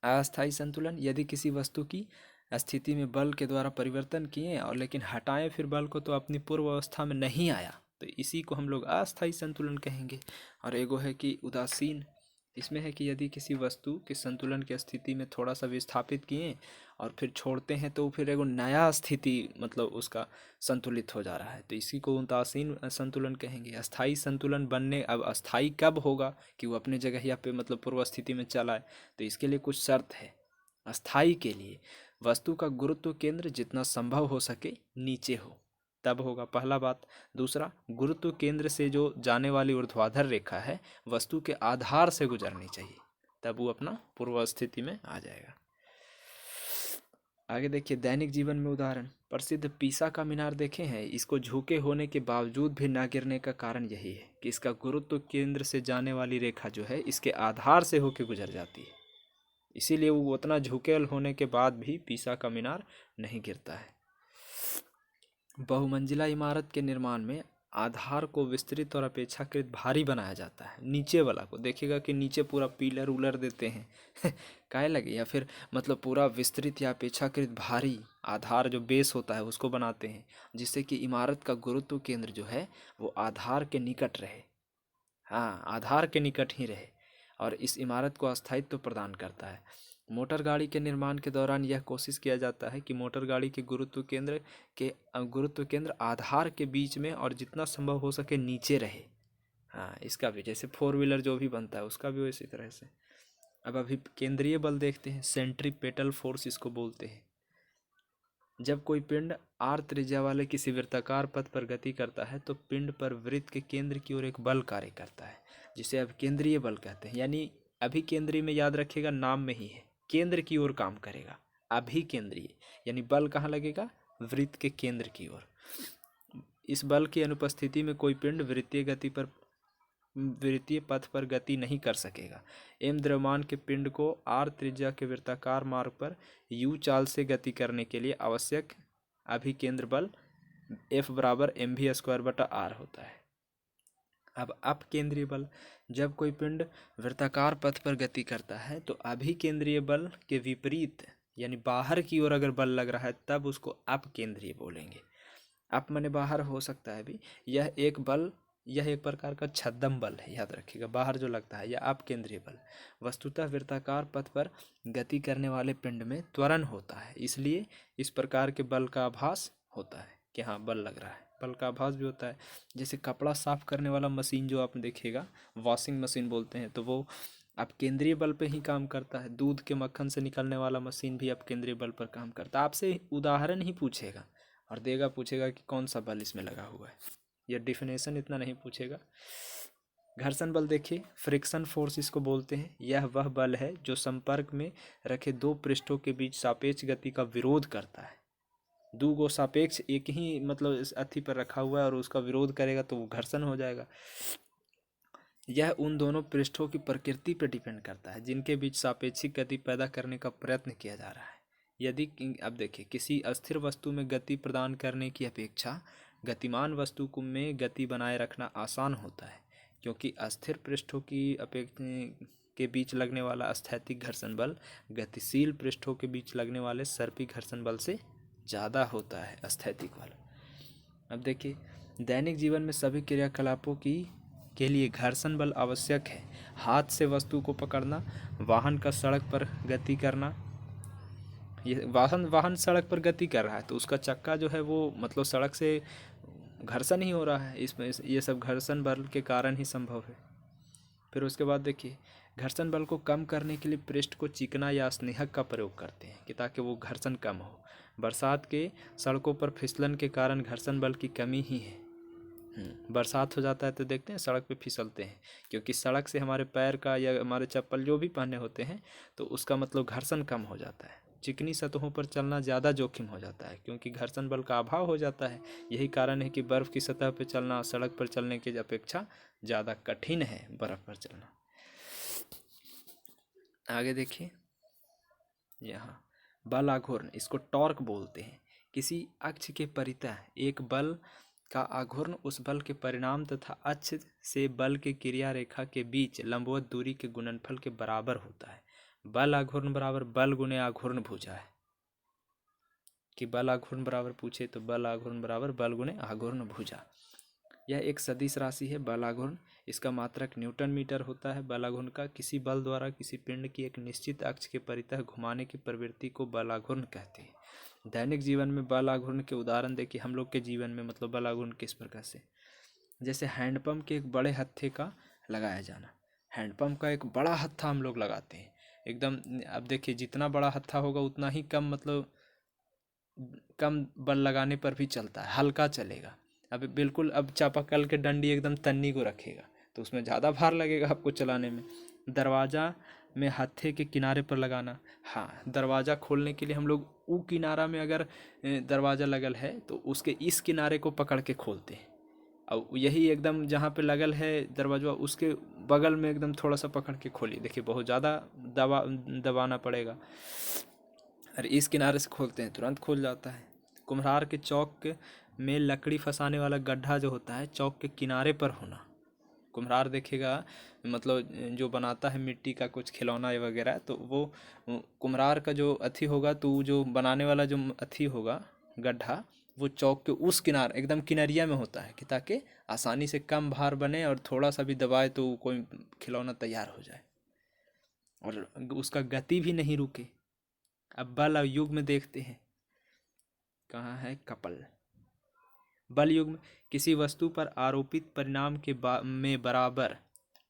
अस्थाई संतुलन, यदि किसी वस्तु की स्थिति में बल के द्वारा परिवर्तन किए और लेकिन हटाएं फिर बल को तो अपनी पूर्व अवस्था में नहीं आया, तो इसी को हम लोग अस्थाई संतुलन कहेंगे। और एगो है कि उदासीन, इसमें है कि यदि किसी वस्तु के संतुलन की स्थिति में थोड़ा सा विस्थापित किए और फिर छोड़ते हैं तो फिर एगो नया स्थिति मतलब उसका संतुलित हो जा रहा है, तो इसी को उदासीन संतुलन कहेंगे। अस्थाई संतुलन बनने, अब अस्थाई कब होगा कि वो अपने जगह या पे मतलब पूर्व स्थिति में चला है, तो इसके लिए कुछ शर्त है। अस्थाई के लिए वस्तु का गुरुत्व केंद्र जितना संभव हो सके नीचे हो, तब होगा, पहला बात। दूसरा, गुरुत्व केंद्र से जो जाने वाली ऊर्ध्वाधर रेखा है वस्तु के आधार से गुजरनी चाहिए, तब वो अपना पूर्व स्थिति में आ जाएगा। आगे देखिए, दैनिक जीवन में उदाहरण, प्रसिद्ध पीसा का मीनार देखे हैं। इसको झुके होने के बावजूद भी ना गिरने का कारण यही है कि इसका गुरुत्व केंद्र से जाने वाली रेखा जो है इसके आधार से होकर गुजर जाती है, इसीलिए वो उतना झुकेल होने के बाद भी पीसा का मीनार नहीं गिरता है। बहुमंजिला इमारत के निर्माण में आधार को विस्तृत और अपेक्षाकृत भारी बनाया जाता है। नीचे वाला को देखिएगा कि नीचे पूरा पिलर उलर देते हैं काहे लगे, या फिर मतलब पूरा विस्तृत या अपेक्षाकृत भारी आधार जो बेस होता है उसको बनाते हैं, जिससे कि इमारत का गुरुत्व केंद्र जो है वो आधार के निकट रहे। हाँ, आधार के निकट ही रहे और इस इमारत को अस्थायित्व प्रदान करता है। मोटर गाड़ी के निर्माण के दौरान यह कोशिश किया जाता है कि मोटर गाड़ी के गुरुत्व केंद्र आधार के बीच में और जितना संभव हो सके नीचे रहे। हाँ, इसका भी जैसे 4 व्हीलर जो भी बनता है उसका भी इसी तरह से। अब अभी केंद्रीय बल देखते हैं, सेंट्रीपेटल फोर्स इसको बोलते हैं। जब कोई पिंड आर त्रिज्या वाले किसी वृत्ताकार पथ पर गति करता है तो पिंड पर वृत्त के केंद्र की ओर एक बल कार्य करता है, जिसे अब केंद्रीय बल कहते हैं। यानी अभिकेंद्रीय में याद रखिएगा, नाम में ही है, केंद्र की ओर काम करेगा। अभिकेंद्रीय यानी बल कहाँ लगेगा, वृत्त के केंद्र की ओर। इस बल की अनुपस्थिति में कोई पिंड वृत्तीय पथ पर गति नहीं कर सकेगा। एम द्रव्यमान के पिंड को आर त्रिज्या के वृत्ताकार मार्ग पर यू चाल से गति करने के लिए आवश्यक अभिकेंद्र बल F बराबर mv² होता है। अब अपकेंद्रीय बल, जब कोई पिंड वृत्ताकार पथ पर गति करता है तो अभिकेंद्रीय बल के विपरीत यानी बाहर की ओर अगर बल लग रहा है तब उसको अपकेंद्रीय बोलेंगे। अप माने बाहर हो सकता है भी, यह एक प्रकार का छद्म बल है, याद रखिएगा, बाहर जो लगता है, या अपकेंद्रीय बल वस्तुतः वृत्ताकार पथ पर गति करने वाले पिंड में त्वरण होता है, इसलिए इस प्रकार के बल का आभास होता है कि हाँ बल लग रहा है। बल का आभास भी होता है, जैसे कपड़ा साफ करने वाला मशीन जो आप देखिएगा, वॉशिंग मशीन बोलते हैं, तो वो अब केंद्रीय बल पे ही काम करता है। दूध के मक्खन से निकलने वाला मशीन भी अब केंद्रीय बल पर काम करता है। आपसे उदाहरण ही पूछेगा और देगा, पूछेगा कि कौन सा बल इसमें लगा हुआ है, यह डिफिनेशन इतना नहीं पूछेगा। घर्षण बल देखिए, फ्रिक्शन फोर्स इसको बोलते हैं। यह वह बल है जो संपर्क में रखे दो पृष्ठों के बीच सापेक्ष गति का विरोध करता है। दो गो सापेक्ष एक ही मतलब इस अथी पर रखा हुआ है और उसका विरोध करेगा तो वो घर्षण हो जाएगा। यह उन दोनों पृष्ठों की प्रकृति पर डिपेंड करता है जिनके बीच सापेक्षिक गति पैदा करने का प्रयत्न किया जा रहा है। यदि अब देखिए, किसी अस्थिर वस्तु में गति प्रदान करने की अपेक्षा गतिमान वस्तु को में गति बनाए रखना आसान होता है, क्योंकि अस्थिर पृष्ठों की अपेक्षा के बीच लगने वाला स्थैतिक घर्षण बल गतिशील पृष्ठों के बीच लगने वाले सर्पी घर्षण बल से ज़्यादा होता है, स्थैतिक बल। अब देखिए, दैनिक जीवन में सभी क्रियाकलापों के लिए घर्षण बल आवश्यक है। हाथ से वस्तु को पकड़ना, वाहन का सड़क पर गति करना, ये वाहन सड़क पर गति कर रहा है तो उसका चक्का जो है वो मतलब सड़क से घर्षण ही हो रहा है, इसमें ये सब घर्षण बल के कारण ही संभव है। फिर उसके बाद देखिए, घर्षण बल को कम करने के लिए पृष्ठ को चिकना या स्नेहक का प्रयोग करते हैं कि ताकि वो घर्षण कम हो। बरसात के सड़कों पर फिसलन के कारण घर्षण बल की कमी ही है। बरसात हो जाता है तो देखते हैं सड़क पे फिसलते हैं, क्योंकि सड़क से हमारे पैर का या हमारे चप्पल जो भी पहने होते हैं तो उसका मतलब घर्षण कम हो जाता है। चिकनी सतहों पर चलना ज़्यादा जोखिम हो जाता है क्योंकि घर्षण बल का अभाव हो जाता है। यही कारण है कि बर्फ़ की सतह पर चलना सड़क पर चलने की अपेक्षा ज़्यादा कठिन है, बर्फ़ पर चलना। आगे देखिए, यहाँ बल आघूर्ण, इसको टॉर्क बोलते हैं। किसी अक्ष के परितः एक बल का आघूर्ण उस बल के परिणाम तथा अक्ष से बल के क्रिया रेखा के बीच लंबवत दूरी के गुणनफल के बराबर होता है। बल आघूर्ण बराबर बल गुणे आघूर्ण भुजा है, कि बल आघूर्ण बराबर पूछे तो बल आघूर्ण बराबर बल गुणे आघूर्ण भुजा। यह एक सदिश राशि है बल आघूर्ण, इसका मात्रक न्यूटन मीटर होता है। बल आघूर्ण का किसी बल द्वारा किसी पिंड की एक निश्चित अक्ष के परितः घुमाने की प्रवृत्ति को बल आघूर्ण कहते हैं। दैनिक जीवन में बल आघूर्ण के उदाहरण देखिए, हम लोग के जीवन में मतलब बल आघूर्ण किस प्रकार से, जैसे हैंडपम्प के एक बड़े हत्थे का लगाया जाना। हैंडपम्प का एक बड़ा हत्था हम लोग लगाते हैं एकदम। अब देखिए, जितना बड़ा हत्था होगा उतना ही कम मतलब कम बल लगाने पर भी चलता है, हल्का चलेगा। अब बिल्कुल, अब चापाकल के डंडी एकदम तन्नी को रखेगा तो उसमें ज़्यादा भार लगेगा आपको चलाने में। दरवाज़ा में हत्थे के किनारे पर लगाना, हाँ, दरवाज़ा खोलने के लिए हम लोग ऊ किनारा में अगर दरवाज़ा लगल है तो उसके इस किनारे को पकड़ के खोलते हैं, और यही एकदम जहाँ पे लगल है दरवाजा उसके बगल में एकदम थोड़ा सा पकड़ के खोलिए, देखिए बहुत ज़्यादा दबाना पड़ेगा। और इस किनारे से खोलते हैं तुरंत खोल जाता है। कुम्हार के चौक में लकड़ी फंसाने वाला गड्ढा जो होता है चौक के किनारे पर होना। कुम्हार देखेगा मतलब जो बनाता है मिट्टी का कुछ खिलौना वगैरह, तो वो कुम्हार का जो अथी होगा तो जो बनाने वाला जो अथी होगा गड्ढा, वो चौक के उस किनारे एकदम किनारिया में होता है कि ताकि आसानी से कम भार बने और थोड़ा सा भी दबाए तो कोई खिलौना तैयार हो जाए और उसका गति भी नहीं रुके। अब बल युग में देखते हैं, कहाँ है कपल। बल युग में किसी वस्तु पर आरोपित परिणाम के में बराबर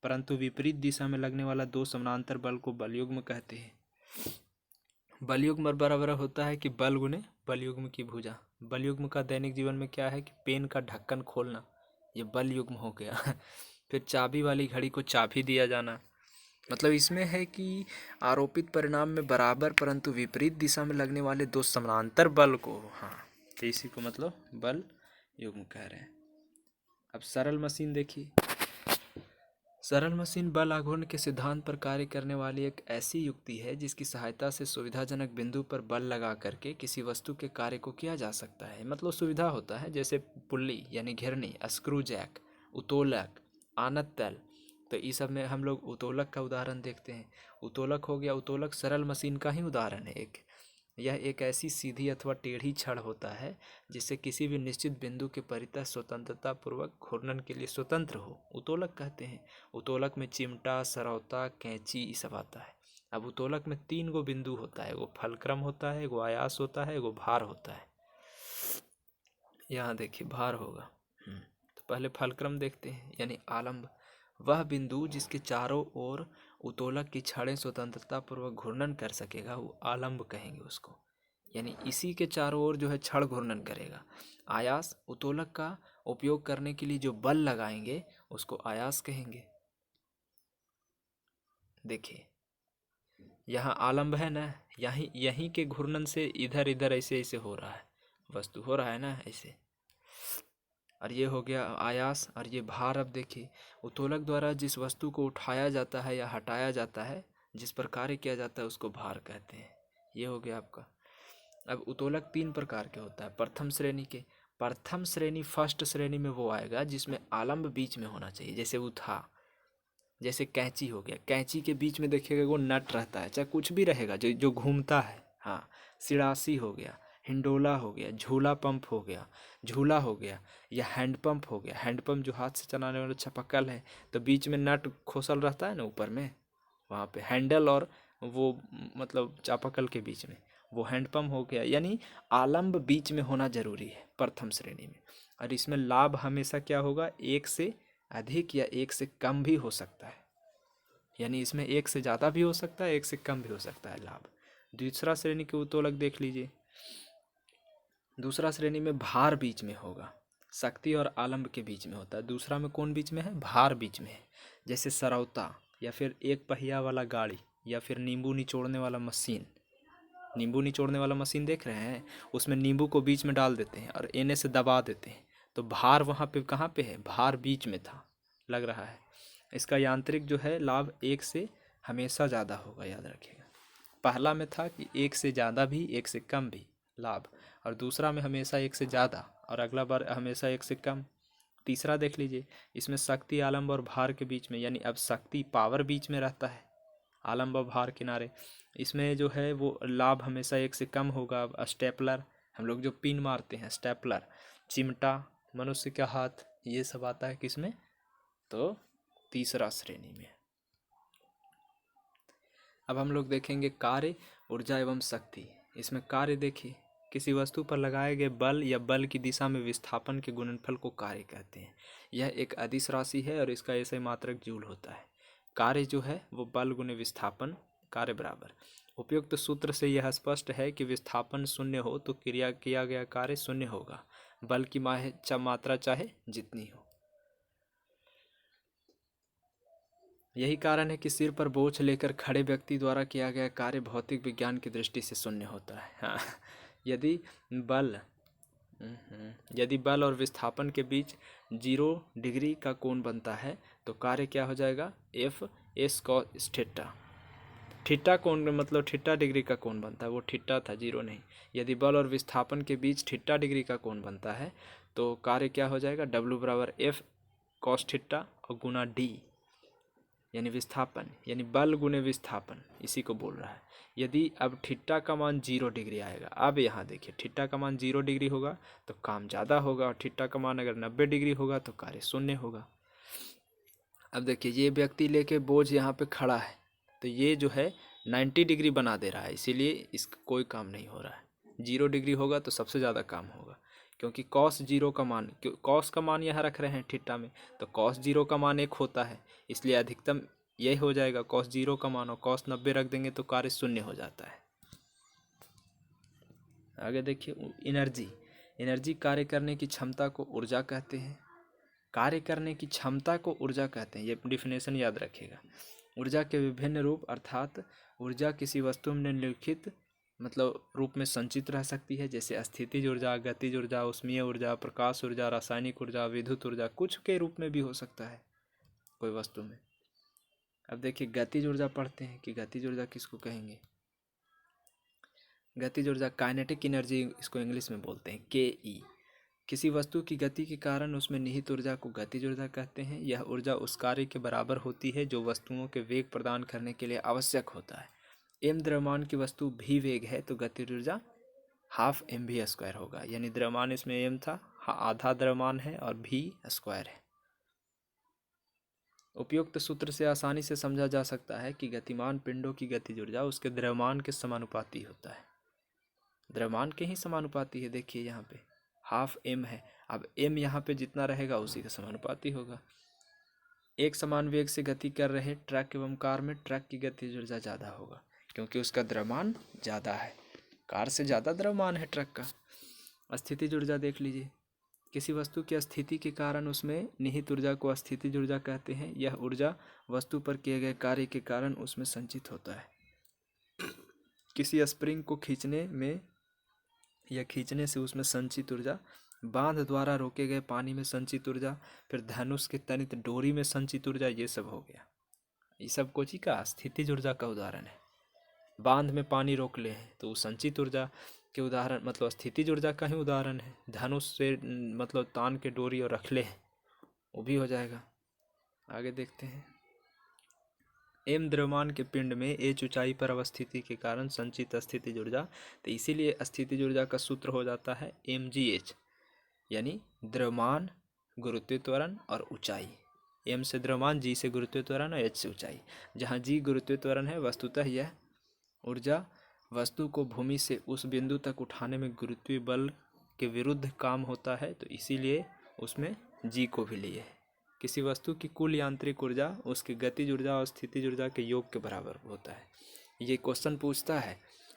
परंतु विपरीत दिशा में लगने वाला दो समानांतर बल को बलयुग्म कहते हैं। बलयुग्म बराबर होता है कि बल गुने बलयुग्म की भुजा। बलयुग्म का दैनिक जीवन में क्या है कि पेन का ढक्कन खोलना, ये बलयुग्म हो गया। फिर चाबी वाली घड़ी को चाबी दिया जाना, मतलब इसमें है कि आरोपित परिणाम में बराबर परंतु विपरीत दिशा में लगने वाले दो समानांतर बल को, हाँ, तो इसी को मतलब बल युग्म कह रहे हैं। अब सरल मशीन देखिए। सरल मशीन बल आघूर्ण के सिद्धांत पर कार्य करने वाली एक ऐसी युक्ति है जिसकी सहायता से सुविधाजनक बिंदु पर बल लगा करके किसी वस्तु के कार्य को किया जा सकता है। मतलब सुविधा होता है, जैसे पुल्ली यानी घिरनी, स्क्रू जैक, उत्तोलक, आनत तल, तो इस सब में हम लोग उत्तोलक का उदाहरण देखते हैं। उत्तोलक हो गया, उत्तोलक सरल मशीन का ही उदाहरण है एक। यह एक ऐसी सीधी अथवा टेढ़ी छड़ होता है जिससे किसी भी निश्चित बिंदु के परितः स्वतंत्रता पूर्वक घूर्णन के लिए स्वतंत्र हो, उत्तोलक कहते हैं। उत्तोलक में चिमटा, सरौता, कैंची ये सब आता है। अब उत्तोलक में 3 गो बिंदु होता है, एगो फलक्रम होता है, एगो आयास होता है, एगो भार होता है। यहाँ देखिए भार होगा। तो पहले फलक्रम देखते हैं, यानी आलंब, वह बिंदु जिसके चारों ओर उत्तोलक की छड़ें स्वतंत्रता पूर्वक घूर्णन कर सकेगा वो आलंब कहेंगे उसको, यानी इसी के चारों ओर जो है छड़ घूर्णन करेगा। आयास, उत्तोलक का उपयोग करने के लिए जो बल लगाएंगे उसको आयास कहेंगे। देखिए यहाँ आलंब है ना, यहीं यहीं के घूर्णन से इधर इधर ऐसे ऐसे हो रहा है, वस्तु हो रहा है ना ऐसे। और ये हो गया आयास। और ये भार। अब देखिए उत्तोलक द्वारा जिस वस्तु को उठाया जाता है या हटाया जाता है, जिस पर कार्य किया जाता है उसको भार कहते हैं। ये हो गया आपका। अब उत्तोलक 3 प्रकार के होता है प्रथम श्रेणी के। प्रथम श्रेणी, फर्स्ट श्रेणी में वो आएगा जिसमें आलंब बीच में होना चाहिए, जैसे वो था। जैसे कैंची हो गया, कैंची के बीच में देखिएगा वो नट रहता है, चाहे कुछ भी रहेगा जो जो घूमता है। हाँ, सिड़ासी हो गया, हिंडोला हो गया, झूला पंप हो गया, झूला हो गया, या हैंड पंप हो गया। हैंड पंप जो हाथ से चलाने वाला चापाकल है, तो बीच में नट खोसल रहता है ना ऊपर में, वहाँ पे हैंडल और वो मतलब चापाकल के बीच में वो हैंड पंप हो गया। यानी आलंब बीच में होना जरूरी है प्रथम श्रेणी में। और इसमें लाभ हमेशा क्या होगा, 1 से अधिक या 1 से कम भी हो सकता है, यानी इसमें 1 से ज़्यादा भी हो सकता है, 1 से कम भी हो सकता है लाभ। दूसरा श्रेणी के उत्तोलक देख लीजिए। दूसरा श्रेणी में भार बीच में होगा, शक्ति और आलंब के बीच में होता है। दूसरा में कौन बीच में है, भार बीच में है। जैसे सरौता, या फिर एक पहिया वाला गाड़ी, या फिर नींबू निचोड़ने वाला मशीन। नींबू निचोड़ने वाला मशीन देख रहे हैं, उसमें नींबू को बीच में डाल देते हैं और एने से दबा देते हैं, तो भार वहाँ पे कहाँ पे है, भार बीच में था, लग रहा है। इसका यांत्रिक जो है लाभ 1 से हमेशा ज़्यादा होगा, याद रखिएगा। पहला में था कि 1 से ज़्यादा भी 1 से कम भी लाभ, और दूसरा में हमेशा 1 से ज़्यादा और अगला बार हमेशा 1 से कम। तीसरा देख लीजिए, इसमें शक्ति, आलंब और भार के बीच में, यानी अब शक्ति पावर बीच में रहता है, आलंब और भार किनारे। इसमें जो है वो लाभ हमेशा 1 से कम होगा। अब स्टेपलर, हम लोग जो पिन मारते हैं, स्टेपलर, चिमटा, मनुष्य का हाथ, ये सब आता है किसमें, तो तीसरा श्रेणी में। अब हम लोग देखेंगे कार्य, ऊर्जा एवं शक्ति। इसमें कार्य देखिए, किसी वस्तु पर लगाए गए बल या बल की दिशा में विस्थापन के गुणनफल को कार्य कहते हैं। यह एक अदिश राशि है और इसका ऐसे मात्रक जूल होता है। कार्य जो है वो बल गुने विस्थापन, कार्य बराबर। उपयुक्त सूत्र से यह स्पष्ट है कि विस्थापन शून्य हो तो क्रिया किया गया कार्य शून्य होगा, बल की मात्रा चाहे जितनी हो। यही कारण है कि सिर पर बोझ लेकर खड़े व्यक्ति द्वारा किया गया कार्य भौतिक विज्ञान की दृष्टि से शून्य होता है। हाँ, यदि बल यदि बल और विस्थापन के बीच 0 डिग्री का कोण बनता है तो कार्य क्या हो जाएगा, F S cos theta. Theta कोण मतलब थीटा डिग्री का कोण बनता है, वो थीटा था, 0 नहीं। यदि बल और विस्थापन के बीच थीटा डिग्री का कोण बनता है तो कार्य क्या हो जाएगा, डब्ल्यू बराबर एफ कॉस थीटा और गुना डी, यानी विस्थापन, यानी बल गुने विस्थापन, इसी को बोल रहा है। यदि अब थीटा का मान 0 डिग्री आएगा, अब यहाँ देखिए थीटा का मान 0 डिग्री होगा तो काम ज़्यादा होगा, और थीटा का मान अगर 90 डिग्री होगा तो कार्य शून्य होगा। अब देखिए ये व्यक्ति लेके बोझ यहाँ पे खड़ा है, तो ये जो है 90 डिग्री बना दे रहा है, इसीलिए इसका कोई काम नहीं हो रहा है। 0 डिग्री होगा तो सबसे ज़्यादा काम होगा, क्योंकि कॉस 0 का मान, कॉस का मान यहाँ रख रहे हैं थीटा में, तो कॉस 0 का मान 1 होता है, इसलिए अधिकतम यही हो जाएगा कॉस 0 का मान, और कॉस 90 रख देंगे तो कार्य शून्य हो जाता है। आगे देखिए एनर्जी। एनर्जी कार्य करने की क्षमता को ऊर्जा कहते हैं। कार्य करने की क्षमता को ऊर्जा कहते हैं, ये डिफिनेशन याद रखिएगा। ऊर्जा के विभिन्न रूप, अर्थात ऊर्जा किसी वस्तु में निम्नलिखित मतलब रूप में संचित रह सकती है, जैसे स्थितिज ऊर्जा, गतिज ऊर्जा, उष्मीय ऊर्जा, प्रकाश ऊर्जा, रासायनिक ऊर्जा, विद्युत ऊर्जा, कुछ के रूप में भी हो सकता है कोई वस्तु में। अब देखिए गतिज ऊर्जा पढ़ते हैं कि गतिज ऊर्जा किसको कहेंगे। गतिज ऊर्जा काइनेटिक एनर्जी इसको इंग्लिश में बोलते हैं, के। किसी वस्तु की गति के कारण उसमें निहित ऊर्जा को गतिज ऊर्जा कहते हैं। यह ऊर्जा उस कार्य के बराबर होती है जो वस्तुओं के वेग प्रदान करने के लिए आवश्यक होता है। m द्रव्यमान की वस्तु v वेग है तो गतिज ऊर्जा हाफ mv² होगा, यानी द्रव्यमान इसमें m था, आधा द्रव्यमान है और v² है। उपयुक्त सूत्र से आसानी से समझा जा सकता है कि गतिमान पिंडों की गतिज ऊर्जा उसके द्रव्यमान के समानुपाती होता है। द्रव्यमान के ही समानुपाती है, देखिए यहाँ पे हाफ m है, अब m यहाँ पे जितना रहेगा उसी का समानुपाती होगा। एक समान वेग से गति कर रहे ट्रक एवं कार में ट्रक की गतिज ऊर्जा ज़्यादा होगा क्योंकि उसका द्रव्यमान ज़्यादा है, कार से ज़्यादा द्रव्यमान है ट्रक का। स्थितिज ऊर्जा देख लीजिए, किसी वस्तु की स्थिति के कारण उसमें निहित ऊर्जा को स्थितिज ऊर्जा कहते हैं। यह ऊर्जा वस्तु पर किए गए कार्य के कारण उसमें संचित होता है। किसी स्प्रिंग को खींचने में या खींचने से उसमें संचित ऊर्जा, बांध द्वारा रोके गए पानी में संचित ऊर्जा, फिर धनुष के तनित डोरी में संचित ऊर्जा, ये सब हो गया। ये सब कोची का स्थितिज ऊर्जा का उदाहरण है। बांध में पानी रोक ले हैं तो वो संचित ऊर्जा के उदाहरण, मतलब स्थितिज ऊर्जा का ही उदाहरण है। धनुष से मतलब तान के डोरी और रख ले हैं, वो भी हो जाएगा। आगे देखते हैं। m द्रव्यमान के पिंड में h ऊंचाई पर अवस्थिति के कारण संचित स्थितिज ऊर्जा, तो इसीलिए स्थितिज ऊर्जा का सूत्र हो जाता है mgh, यानी द्रव्यमान, गुरुत्वीय त्वरण और ऊंचाई। m से द्रव्यमान, g से गुरुत्वीय त्वरण और h से ऊंचाई। जहाँ g गुरुत्वीय त्वरण है, वस्तुतः यह ऊर्जा वस्तु को भूमि से उस बिंदु तक उठाने में गुरुत्वीय बल के विरुद्ध काम होता है, तो इसीलिए उसमें g को भी लिए है। किसी वस्तु की कुल यांत्रिक ऊर्जा उसकी गतिज ऊर्जा और स्थितिज ऊर्जा के योग के बराबर होता है। ये क्वेश्चन पूछता है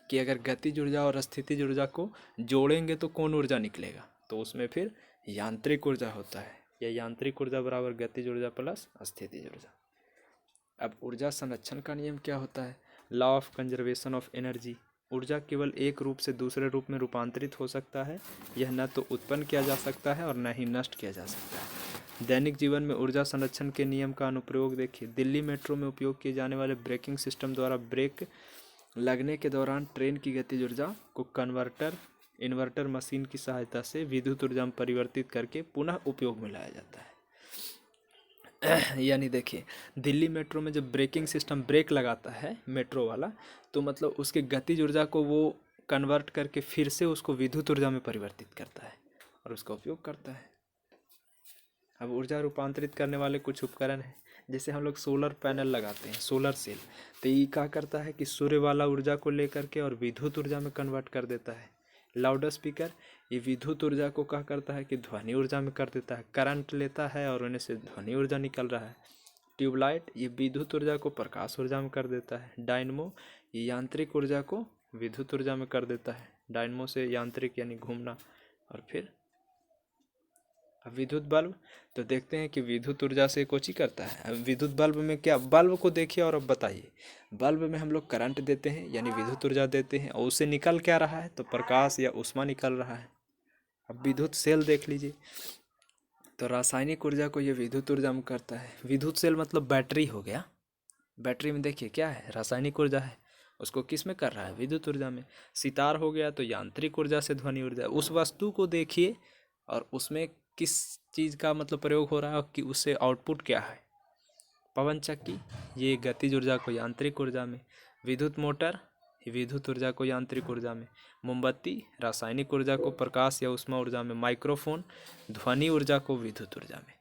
कि अगर गतिज ऊर्जा और स्थितिज ऊर्जा को जोड़ेंगे तो कौन ऊर्जा निकलेगा, तो उसमें फिर यांत्रिक ऊर्जा होता है। यह यांत्रिक ऊर्जा बराबर गतिज ऊर्जा प्लस स्थितिज ऊर्जा। अब ऊर्जा संरक्षण का नियम क्या होता है? Law of conservation of energy. ऊर्जा केवल एक रूप से दूसरे रूप में रूपांतरित हो सकता है। यह न तो उत्पन्न किया जा सकता है और न ही नष्ट किया जा सकता है। दैनिक जीवन में ऊर्जा संरक्षण के नियम का अनुप्रयोग देखिए। दिल्ली मेट्रो में उपयोग किए जाने वाले ब्रेकिंग सिस्टम द्वारा ब्रेक लगने के दौरान ट्रेन की गतिज ऊर्जा को इन्वर्टर मशीन की सहायता से विद्युत ऊर्जा में परिवर्तित करके पुनः उपयोग में लाया जाता है। यानी देखिए, दिल्ली मेट्रो में जब ब्रेकिंग सिस्टम ब्रेक लगाता है मेट्रो वाला, तो मतलब उसके गतिज ऊर्जा को वो कन्वर्ट करके फिर से उसको विद्युत ऊर्जा में परिवर्तित करता है और उसका उपयोग करता है। अब ऊर्जा रूपांतरित करने वाले कुछ उपकरण हैं, जैसे हम लोग सोलर पैनल लगाते हैं, सोलर सेल, तो ये क्या करता है कि सूर्य वाला ऊर्जा को लेकर के और विद्युत ऊर्जा में कन्वर्ट कर देता है। लाउड स्पीकर, ये विद्युत ऊर्जा को क्या करता है कि ध्वनि ऊर्जा में कर देता है, करंट लेता है और उन्हें से ध्वनि ऊर्जा निकल रहा है। ट्यूबलाइट, ये विद्युत ऊर्जा को प्रकाश ऊर्जा में कर देता है। डायनमो, ये यांत्रिक ऊर्जा को विद्युत ऊर्जा में कर देता है। डायनमो से यांत्रिक यानी घूमना। और फिर अब विद्युत बल्ब, तो देखते हैं कि विद्युत ऊर्जा से कुछ ही करता है। अब विद्युत बल्ब में क्या, बल्ब को देखिए और अब बताइए। बल्ब में हम लोग करंट देते हैं यानी विद्युत ऊर्जा देते हैं, और उससे निकल क्या रहा है, तो प्रकाश या ऊष्मा निकल रहा है। अब विद्युत सेल देख लीजिए, तो रासायनिक ऊर्जा को ये विद्युत ऊर्जा में करता है। विद्युत सेल मतलब बैटरी हो गया। बैटरी में देखिए क्या है, रासायनिक ऊर्जा है, उसको किस में कर रहा है, विद्युत ऊर्जा में। सितार हो गया तो यांत्रिक ऊर्जा से ध्वनि ऊर्जा। उस वस्तु को देखिए और उसमें किस चीज़ का मतलब प्रयोग हो रहा है कि उससे आउटपुट क्या है। पवन चक्की, ये गतिज ऊर्जा को यांत्रिक ऊर्जा में। विद्युत मोटर, विद्युत ऊर्जा को यांत्रिक ऊर्जा में। मोमबत्ती, रासायनिक ऊर्जा को प्रकाश या ऊष्मा ऊर्जा में। माइक्रोफोन, ध्वनि ऊर्जा को विद्युत ऊर्जा में।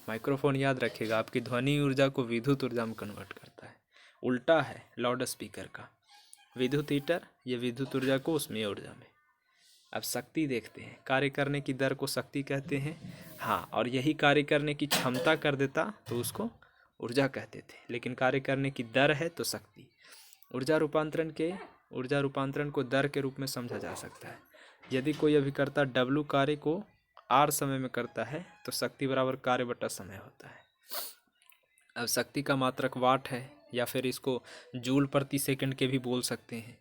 माइक्रोफोन याद रखिएगा, आपकी ध्वनि ऊर्जा को विद्युत ऊर्जा में कन्वर्ट करता है। उल्टा है लाउड स्पीकर का। विद्युत हीटर, ये विद्युत ऊर्जा को ऊष्मीय ऊर्जा में। अब शक्ति देखते हैं। कार्य करने की दर को शक्ति कहते हैं। हाँ, और यही कार्य करने की क्षमता कर देता तो उसको ऊर्जा कहते थे, लेकिन कार्य करने की दर है तो शक्ति। ऊर्जा रूपांतरण को दर के रूप में समझा जा सकता है। यदि कोई अभिकर्ता W कार्य को R समय में करता है तो शक्ति बराबर कार्य बटा समय होता है। अब शक्ति का मात्रक वाट है, या फिर इसको जूल प्रति सेकंड के भी बोल सकते हैं।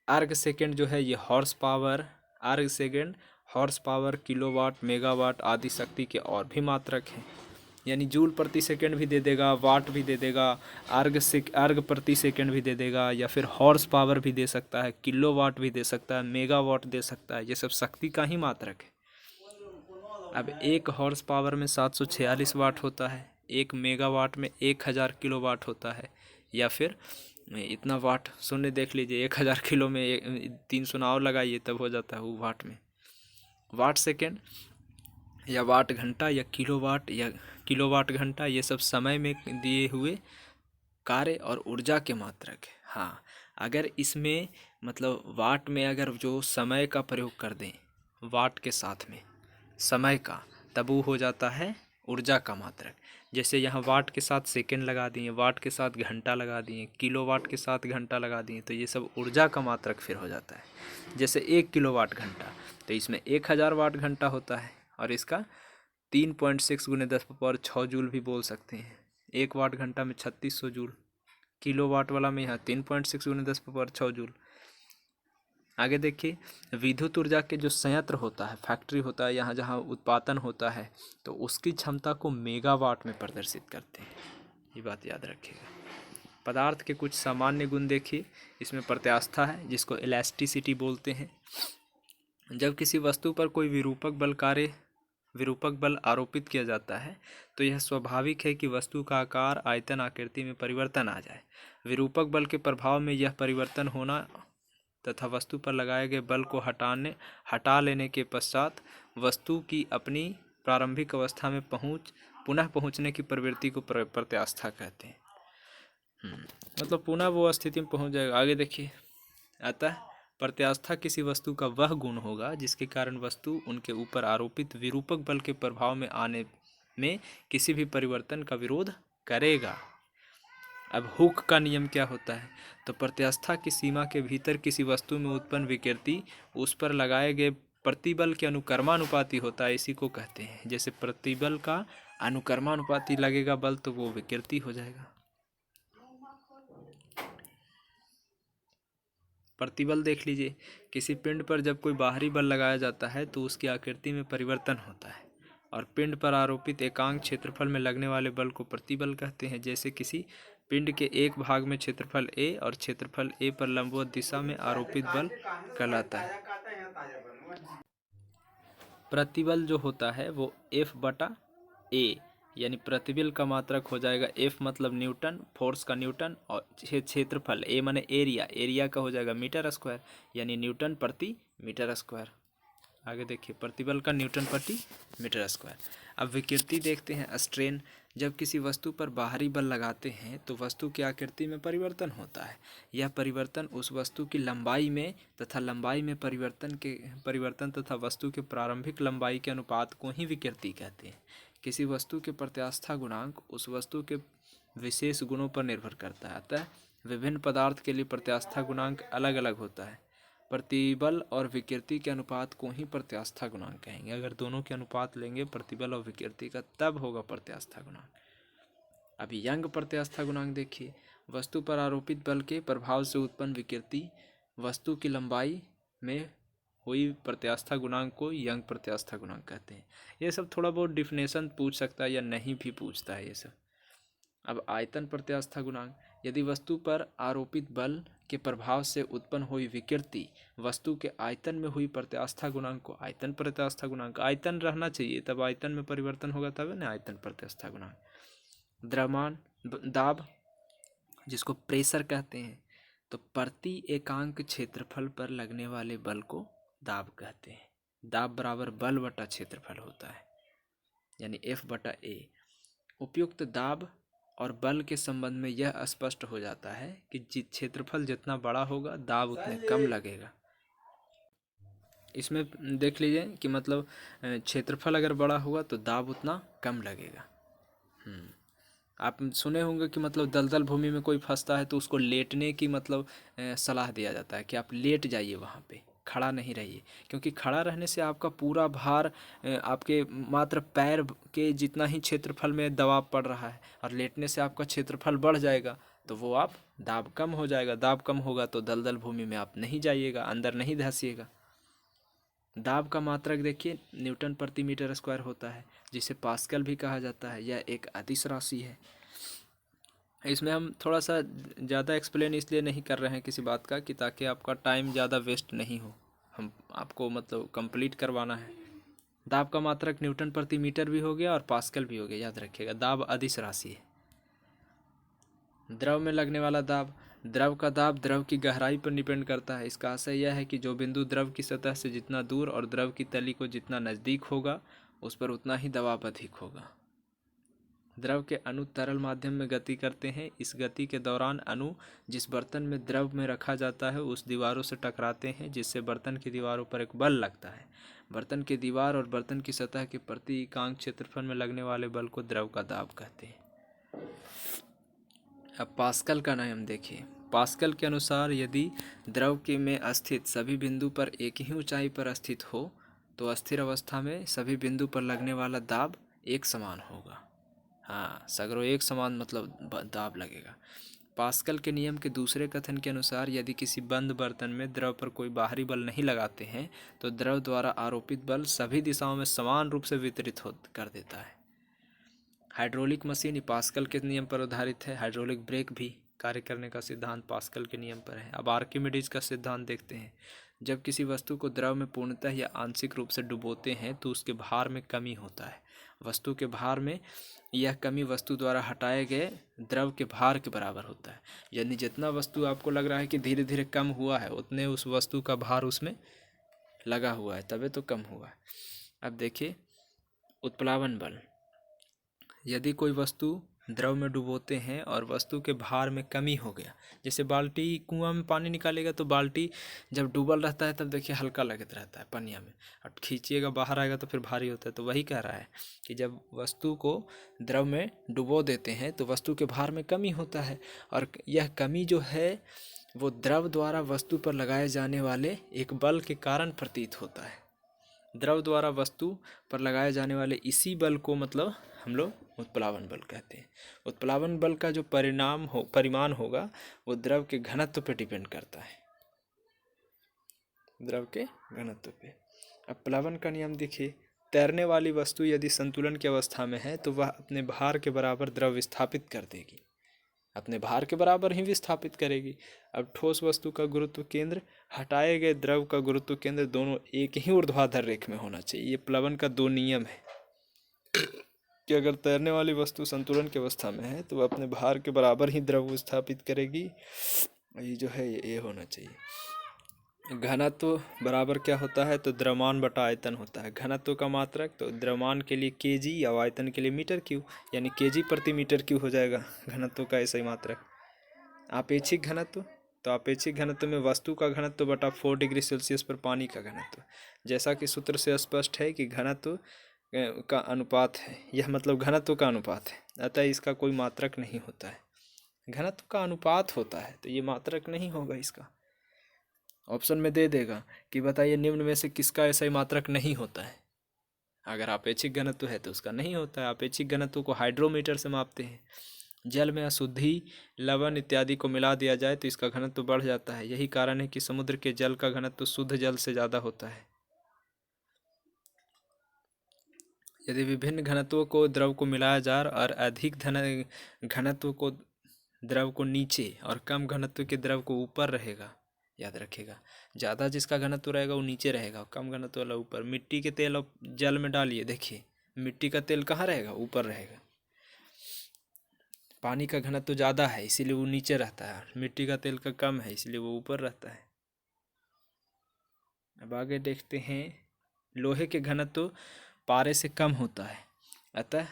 अर्ग सेकेंड जो है ये हॉर्स पावर, अर्ग second horse power, kilowatt, megawatt आदि शक्ति के और भी मात्रक हैं। यानी जूल प्रति सेकंड भी दे देगा, वाट भी दे देगा, अर्ग प्रति सेकंड भी दे देगा, या फिर हॉर्स पावर भी दे सकता है, किलोवाट भी दे सकता है, मेगावाट दे सकता है। ये सब शक्ति का ही मात्रक है। अब एक हॉर्स पावर में 746 वाट होता है, एक मेगावाट में 1000 किलोवाट होता है, या फिर इतना वाट शून्य देख लीजिए, 1000 किलो में 300 नाव लगाइए तब हो जाता है वो वाट में। वाट सेकेंड या वाट घंटा या किलोवाट घंटा, ये सब समय में दिए हुए कार्य और ऊर्जा के मात्रक है। हाँ, अगर इसमें मतलब वाट में अगर जो समय का प्रयोग कर दें वाट के साथ में समय का, तब वो हो जाता है ऊर्जा का मात्रक। जैसे यहाँ वाट के साथ सेकंड लगा दिए, वाट के साथ घंटा लगा दिए, किलोवाट के साथ घंटा लगा दिए, तो ये सब ऊर्जा का मात्रक फिर हो जाता है। जैसे 1 किलोवाट घंटा, तो इसमें 1000 वाट घंटा होता है, और इसका 3.6 × 10⁶ जूल भी बोल सकते हैं। 1 वाट घंटा में 3600 जूल, किलोवाट वाला में यहाँ 3.6 × 10⁶ जूल। आगे देखिए, विद्युत ऊर्जा के जो संयंत्र होता है, फैक्ट्री होता है, यहाँ जहाँ उत्पादन होता है, तो उसकी क्षमता को मेगावाट में प्रदर्शित करते हैं, ये बात याद रखिएगा। पदार्थ के कुछ सामान्य गुण देखिए, इसमें प्रत्यास्था है जिसको इलास्टिसिटी बोलते हैं। जब किसी वस्तु पर कोई विरूपक बल आरोपित किया जाता है, तो यह स्वाभाविक है कि वस्तु का आकार, आयतन, आकृति में परिवर्तन आ जाए। विरूपक बल के प्रभाव में यह परिवर्तन होना तथा वस्तु पर लगाए गए बल को हटा लेने के पश्चात वस्तु की अपनी प्रारंभिक अवस्था में पुनः पहुंचने की प्रवृत्ति को प्रत्यास्था कहते हैं। मतलब पुनः वो स्थिति में पहुंच जाएगा। आगे देखिए, अतः प्रत्यास्था किसी वस्तु का वह गुण होगा जिसके कारण वस्तु उनके ऊपर आरोपित विरूपक बल के प्रभाव में आने में किसी भी परिवर्तन का विरोध करेगा। अब हुक का नियम क्या होता है? तो प्रत्यास्था की सीमा के भीतर किसी वस्तु में उत्पन्न विकृति उस पर लगाए गए प्रतिबल के अनुकर्मानुपाती होता है, इसी को कहते हैं। जैसे प्रतिबल का अनुकर्मानुपाती लगेगा बल, तो वो विकृति हो जाएगा। प्रतिबल देख लीजिए, किसी पिंड पर जब कोई बाहरी बल लगाया जाता है तो उसकी आकृति में परिवर्तन होता है, और पिंड पर आरोपित एकांक क्षेत्रफल में लगने वाले बल को प्रतिबल कहते हैं। जैसे किसी पिंड के एक भाग में क्षेत्रफल A और क्षेत्रफल A पर लंबवत दिशा में आरोपित बल कहलाता है। प्रतिबल जो होता है वो F/A, यानी प्रतिबल का मात्रक हो जाएगा F मतलब न्यूटन, फोर्स का न्यूटन, और क्षेत्रफल A माने एरिया का हो जाएगा मीटर स्क्वायर, यानी न्यूटन प्रति मीटर स्क्वायर। आगे देखिए, प्रतिबल का न्यूटन प्रति मीटर स्क्वायर। अब विकृति देखते हैं, स्ट्रेन। जब किसी वस्तु पर बाहरी बल लगाते हैं तो वस्तु की आकृति में परिवर्तन होता है। यह परिवर्तन उस वस्तु की लंबाई में परिवर्तन तथा वस्तु के प्रारंभिक लंबाई के अनुपात को ही विकृति कहते हैं। किसी वस्तु के प्रत्यास्था गुणांक उस वस्तु के विशेष गुणों पर निर्भर करता है, अतः विभिन्न पदार्थ के लिए प्रत्यास्था गुणांक अलग अलग होता है। प्रतिबल और विकृति के अनुपात को ही प्रत्यास्था गुणांक कहेंगे। अगर दोनों के अनुपात लेंगे प्रतिबल और विकृति का, तब होगा प्रत्यास्था गुणांक। अभी यंग प्रत्यास्था गुणांक देखिए, वस्तु पर आरोपित बल के प्रभाव से उत्पन्न विकृति वस्तु की लंबाई में हुई प्रत्यास्था गुणांक को यंग प्रत्यास्था गुणांक कहते हैं। ये सब थोड़ा बहुत डिफिनेशन पूछ सकता है या नहीं भी पूछता है ये सब। अब आयतन प्रत्यास्था गुणांक, यदि वस्तु पर आरोपित बल के प्रभाव से उत्पन्न हुई विकृति वस्तु के आयतन में हुई प्रत्यास्था गुणांक को आयतन प्रत्यास्था गुणांक, आयतन रहना चाहिए तब आयतन में परिवर्तन होगा, तब है ना आयतन प्रत्यास्था गुणांक। द्रव्यमान दाब, जिसको प्रेशर कहते हैं, तो प्रति एकांक क्षेत्रफल पर लगने वाले बल को दाब कहते हैं। दाब बराबर बल बटा क्षेत्रफल होता है, यानी F/A। उपयुक्त दाब और बल के संबंध में यह स्पष्ट हो जाता है कि क्षेत्रफल जितना बड़ा होगा दाब उतने कम लगेगा। इसमें देख लीजिए कि मतलब क्षेत्रफल अगर बड़ा होगा तो दाब उतना कम लगेगा। आप सुने होंगे कि मतलब दलदल भूमि में कोई फंसता है तो उसको लेटने की मतलब सलाह दिया जाता है कि आप लेट जाइए, वहाँ पे खड़ा नहीं रहिए, क्योंकि खड़ा रहने से आपका पूरा भार आपके मात्र पैर के जितना ही क्षेत्रफल में दबाव पड़ रहा है, और लेटने से आपका क्षेत्रफल बढ़ जाएगा, तो वो आप दाब कम हो जाएगा। दाब कम होगा तो दलदल भूमि में आप नहीं जाइएगा, अंदर नहीं धंसिएगा। दाब का मात्रक देखिए न्यूटन प्रति मीटर स्क्वायर होता है, जिसे पास्कल भी कहा जाता है। यह एक अदिश राशि है। इसमें हम थोड़ा सा ज़्यादा एक्सप्लेन इसलिए नहीं कर रहे हैं किसी बात का कि ताकि आपका टाइम ज़्यादा वेस्ट नहीं हो, हम आपको मतलब कंप्लीट करवाना है। दाब का मात्रक न्यूटन प्रति मीटर भी हो गया और पास्कल भी हो गया, याद रखिएगा। दाब अदिश राशि है। द्रव में लगने वाला दाब, द्रव का दाब द्रव की गहराई पर डिपेंड करता है। इसका आशय यह है कि जो बिंदु द्रव की सतह से जितना दूर और द्रव की तली को जितना नज़दीक होगा उस पर उतना ही दबाव अधिक होगा। द्रव के अणु तरल माध्यम में गति करते हैं। इस गति के दौरान अणु जिस बर्तन में द्रव में रखा जाता है उस दीवारों से टकराते हैं, जिससे बर्तन की दीवारों पर एक बल लगता है। बर्तन की दीवार और बर्तन की सतह के प्रति इकांक क्षेत्रफल में लगने वाले बल को द्रव का दाब कहते हैं। अब पास्कल का नियम देखिए। पास्कल के अनुसार यदि द्रव के में स्थित सभी बिंदु पर एक ही ऊंचाई पर स्थित हो तो अस्थिर अवस्था में सभी बिंदु पर लगने वाला दाब एक समान होगा। हाँ, सगरों एक समान मतलब दाब लगेगा। पास्कल के नियम के दूसरे कथन के अनुसार यदि किसी बंद बर्तन में द्रव पर कोई बाहरी बल नहीं लगाते हैं तो द्रव द्वारा आरोपित बल सभी दिशाओं में समान रूप से वितरित कर देता है। हाइड्रोलिक मशीन पास्कल के नियम पर आधारित है। हाइड्रोलिक ब्रेक भी कार्य करने का सिद्धांत पास्कल के नियम पर है। अब आर्किमिडीज का सिद्धांत देखते हैं। जब किसी वस्तु को द्रव में पूर्णतः या आंशिक रूप से डुबोते हैं तो उसके भार में कमी होता है। वस्तु के भार में यह कमी वस्तु द्वारा हटाए गए द्रव के भार के बराबर होता है। यानी जितना वस्तु आपको लग रहा है कि धीरे धीरे कम हुआ है उतने उस वस्तु का भार उसमें लगा हुआ है, तभी तो कम हुआ है। अब देखिए उत्प्लावन बल। यदि कोई वस्तु द्रव में डुबोते हैं और वस्तु के भार में कमी हो गया, जैसे बाल्टी कुआं में पानी निकालेगा तो बाल्टी जब डूबल रहता है तब देखिए हल्का लगता रहता है पनिया में, और खींचिएगा बाहर आएगा तो फिर भारी होता है। तो वही कह रहा है कि जब वस्तु को द्रव में डुबो देते हैं तो वस्तु के भार में कमी होता है, और यह कमी जो है वो द्रव द्वारा वस्तु पर लगाए जाने वाले एक बल के कारण प्रतीत होता है। द्रव द्वारा वस्तु पर लगाए जाने वाले इसी बल को मतलब हम लोग उत्प्लावन बल कहते हैं। उत्प्लावन बल का जो परिमाण होगा वो द्रव के घनत्व पे डिपेंड करता है, द्रव के घनत्व पे। अब प्लावन का नियम देखिए। तैरने वाली वस्तु यदि संतुलन की अवस्था में है तो वह अपने भार के बराबर द्रव विस्थापित कर देगी, अपने भार के बराबर ही विस्थापित करेगी। अब ठोस वस्तु का गुरुत्व केंद्र हटाए गए द्रव का गुरुत्व केंद्र दोनों एक ही ऊर्ध्वाधर रेख में होना चाहिए। ये प्लवन का दो नियम है कि अगर तैरने वाली वस्तु संतुलन की अवस्था में है तो वह अपने भार के बराबर ही द्रव विस्थापित करेगी। ये जो है ये होना चाहिए। घनत्व बराबर क्या होता है तो द्रव्यमान बटा आयतन होता है। घनत्व का मात्रक तो द्रव्यमान के लिए केजी या आयतन के लिए मीटर क्यूब, यानी केजी प्रति मीटर क्यूब हो जाएगा घनत्व का ऐसा ही मात्रक। आपेक्षिक घनत्व तो आपेक्षिक घनत्व में वस्तु का घनत्व बटा 4 डिग्री सेल्सियस पर पानी का घनत्व। जैसा कि सूत्र से स्पष्ट है कि घनत्व का अनुपात है, यह मतलब घनत्व का अनुपात है, अतः इसका कोई मात्रक नहीं होता है। घनत्व का अनुपात होता है तो ये मात्रक नहीं होगा इसका। ऑप्शन में दे देगा कि बताइए निम्न में से किसका ऐसा ही मात्रक नहीं होता है। अगर आपेक्षिक घनत्व है तो उसका नहीं होता है। आपेक्षिक घनत्व को हाइड्रोमीटर से मापते हैं। जल में अशुद्धि लवण इत्यादि को मिला दिया जाए तो इसका घनत्व बढ़ जाता है। यही कारण है कि समुद्र के जल का घनत्व शुद्ध जल से ज़्यादा होता है। यदि विभिन्न घनत्वों को द्रव को मिलाया जाए और अधिक घनत्व को द्रव को नीचे और कम घनत्व के द्रव को ऊपर रहेगा, याद रखिएगा। ज़्यादा जिसका घनत्व रहेगा वो नीचे रहेगा और कम घनत्व वाला ऊपर। मिट्टी के तेल और जल में डालिए, देखिए मिट्टी का तेल कहाँ रहेगा, ऊपर रहेगा। पानी का घनत्व ज़्यादा है इसीलिए वो नीचे रहता है, मिट्टी का तेल का कम है इसलिए वो ऊपर रहता है। अब आगे देखते हैं। लोहे के घनत्व पारे से कम होता है, अतः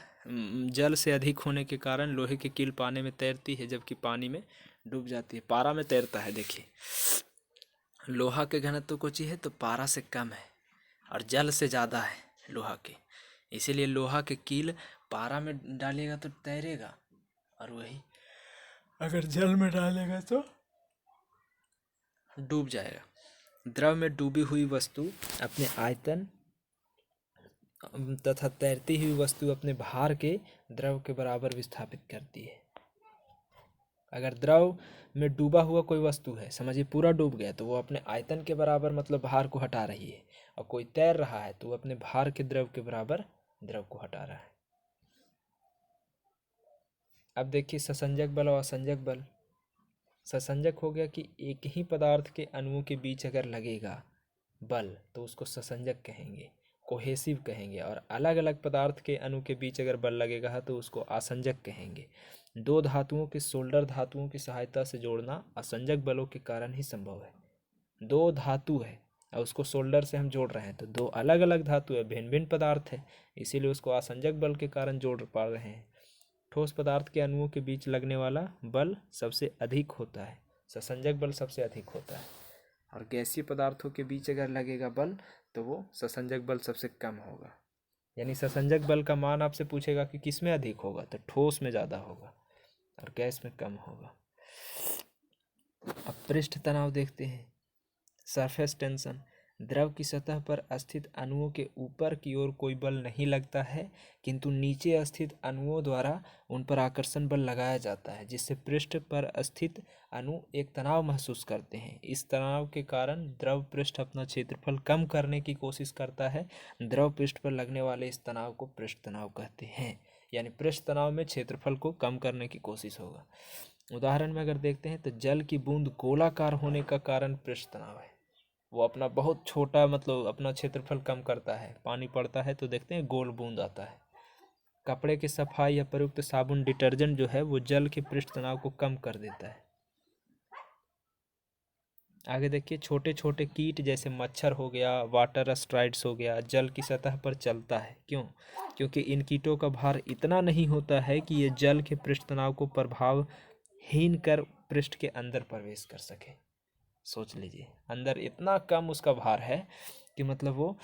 जल से अधिक होने के कारण लोहे की कील पानी में तैरती है जबकि पानी में डूब जाती है। पारा में तैरता है। देखिए लोहा के घनत्व को चाहिए तो पारा से कम है और जल से ज़्यादा है लोहा के, इसीलिए लोहा के कील पारा में डालेगा तो तैरेगा और वही अगर जल में डालेगा तो डूब जाएगा। द्रव में डूबी हुई वस्तु अपने आयतन तथा तैरती हुई वस्तु अपने भार के द्रव के बराबर विस्थापित करती है। अगर द्रव में डूबा हुआ कोई वस्तु है, समझिए पूरा डूब गया, तो वो अपने आयतन के बराबर मतलब भार को हटा रही है, और कोई तैर रहा है तो वो अपने भार के द्रव के बराबर द्रव को हटा रहा है। अब देखिए ससंजक बल और असंजक बल। ससंजक हो गया कि एक ही पदार्थ के अणुओं के बीच अगर लगेगा बल तो उसको ससंजक कहेंगे, कोहेसिव कहेंगे, और अलग अलग पदार्थ के अणु के बीच अगर बल लगेगा तो उसको आसंजक कहेंगे। दो धातुओं के शोल्डर धातुओं की सहायता से जोड़ना असंजक बलों के कारण ही संभव है। दो धातु है और उसको शोल्डर से हम जोड़ रहे हैं, तो दो अलग अलग धातु है, भिन्न भिन्न पदार्थ है, इसीलिए उसको असंजक बल के कारण जोड़ पा रहे हैं। ठोस पदार्थ के अणुओं के बीच लगने वाला बल सबसे अधिक होता है, ससंजक बल सबसे अधिक होता है। और गैसीय पदार्थों के बीच अगर लगेगा बल तो वो ससंजक बल सबसे कम होगा। यानी ससंजक बल का मान आपसे पूछेगा कि किस में अधिक होगा, तो ठोस में ज़्यादा होगा और गैस में कम होगा। अब पृष्ठ तनाव देखते हैं। सरफेस टेंशन, द्रव की सतह पर स्थित अणुओं के ऊपर की ओर कोई बल नहीं लगता है, किंतु नीचे स्थित अणुओं द्वारा उन पर आकर्षण बल लगाया जाता है, जिससे पृष्ठ पर स्थित अणु एक तनाव महसूस करते हैं। इस तनाव के कारण द्रव पृष्ठ अपना क्षेत्रफल कम करने की कोशिश करता है। द्रव पृष्ठ पर लगने वाले इस तनाव को पृष्ठ तनाव कहते हैं। यानी पृष्ठ तनाव में क्षेत्रफल को कम करने की कोशिश होगा। उदाहरण में अगर देखते हैं तो जल की बूंद गोलाकार होने का कारण पृष्ठ तनाव है। वो अपना बहुत छोटा मतलब अपना क्षेत्रफल कम करता है, पानी पड़ता है तो देखते हैं गोल बूंद आता है। कपड़े की सफाई या प्रयुक्त साबुन डिटर्जेंट जो है वो जल के पृष्ठ तनाव को कम कर देता है। आगे देखिए, छोटे छोटे कीट जैसे मच्छर हो गया, वाटर स्ट्राइड्स हो गया, जल की सतह पर चलता है। क्यों? क्योंकि इन कीटों का भार इतना नहीं होता है कि ये जल के पृष्ठ तनाव को प्रभावहीन कर पृष्ठ के अंदर प्रवेश कर सके। सोच लीजिए, अंदर इतना कम उसका भार है कि मतलब वो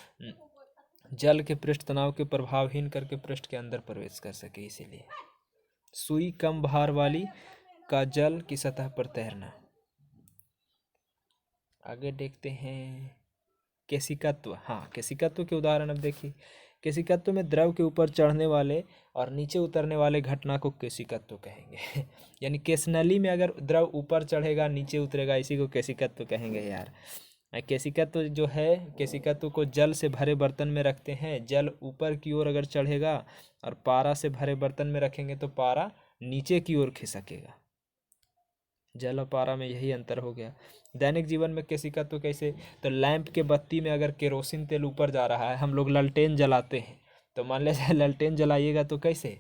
जल के पृष्ठ तनाव के प्रभावहीन करके पृष्ठ के अंदर प्रवेश कर सके। इसीलिए सुई कम भार वाली का जल की सतह पर तैरना। आगे देखते हैं केशिकत्व। हाँ, केशिकत्व के उदाहरण अब देखिए। केशिकत्व में द्रव के ऊपर चढ़ने वाले और नीचे उतरने वाले घटना को केशिकत्व कहेंगे। यानी केशनली में अगर द्रव ऊपर चढ़ेगा नीचे उतरेगा, इसी को केशिकत्व कहेंगे यार। केशिकत्व जो है, केशिकत्व को जल से भरे बर्तन में रखते हैं। जल ऊपर की ओर अगर चढ़ेगा और पारा से भरे बर्तन में रखेंगे तो पारा नीचे की ओर खिसकेगा। जल और पारा में यही अंतर हो गया। दैनिक जीवन में केशिकत्व कैसे? तो लैंप के बत्ती में अगर केरोसिन तेल ऊपर जा रहा है, हम लोग ललटेन जलाते हैं, तो मान लीजिए ललटेन जलाइएगा तो कैसे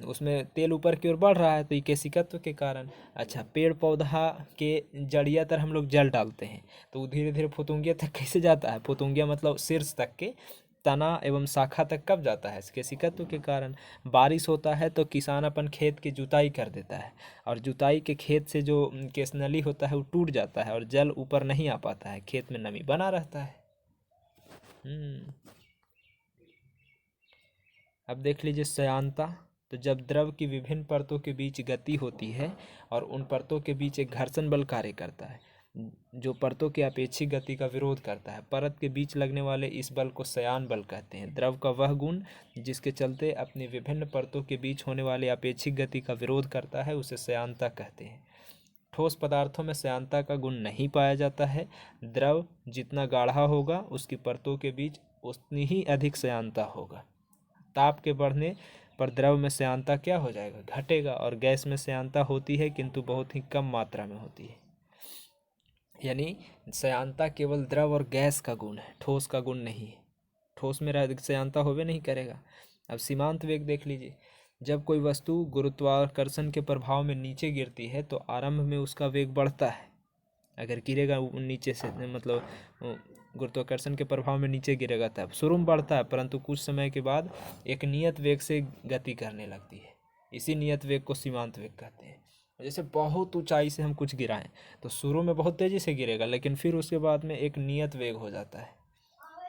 उसमें तेल ऊपर की ओर बढ़ रहा है, तो ये केशिकत्व के कारण। अच्छा, पेड़ पौधा के जड़िया तर हम लोग जल डालते हैं तो वो धीरे धीरे फुतुंगिया तक कैसे जाता है? फुतुंगिया मतलब शीर्ष तक के, तना एवं शाखा तक कब जाता है? केशिकत्व के कारण। बारिश होता है तो किसान अपन खेत की जुताई कर देता है, और जुताई के खेत से जो केशनली होता है वो टूट जाता है और जल ऊपर नहीं आ पाता है, खेत में नमी बना रहता है। अब देख लीजिए श्यानता। तो जब द्रव की विभिन्न परतों के बीच गति होती है और उन परतों के बीच एक घर्षण बल कार्य करता है, जो परतों की अपेक्षिक गति का विरोध करता है। परत के बीच लगने वाले इस बल को श्यान बल कहते हैं। द्रव का वह गुण जिसके चलते अपनी विभिन्न परतों के बीच होने वाले अपेक्षिक गति का विरोध करता है, उसे श्यानता कहते हैं। ठोस पदार्थों में श्यानता का गुण नहीं पाया जाता है। द्रव जितना गाढ़ा होगा उसकी परतों के बीच उतनी ही अधिक श्यानता होगा। ताप के बढ़ने पर द्रव में श्यानता क्या हो जाएगा? घटेगा। और गैस में श्यानता होती है किंतु बहुत ही कम मात्रा में होती है। यानी श्यानता केवल द्रव और गैस का गुण है, ठोस का गुण नहीं है। ठोस में श्यानता होवे नहीं करेगा। अब सीमांत वेग देख लीजिए। जब कोई वस्तु गुरुत्वाकर्षण के प्रभाव में नीचे गिरती है तो आरंभ में उसका वेग बढ़ता है। अगर गिरेगा नीचे से, मतलब गुरुत्वाकर्षण के प्रभाव में नीचे गिरेगा तब शुरू में बढ़ता है, परंतु कुछ समय के बाद एक नियत वेग से गति करने लगती है। इसी नियत वेग को सीमांत वेग कहते हैं। जैसे बहुत ऊंचाई से हम कुछ गिराएं तो शुरू में बहुत तेजी से गिरेगा, लेकिन फिर उसके बाद में एक नियत वेग हो जाता है,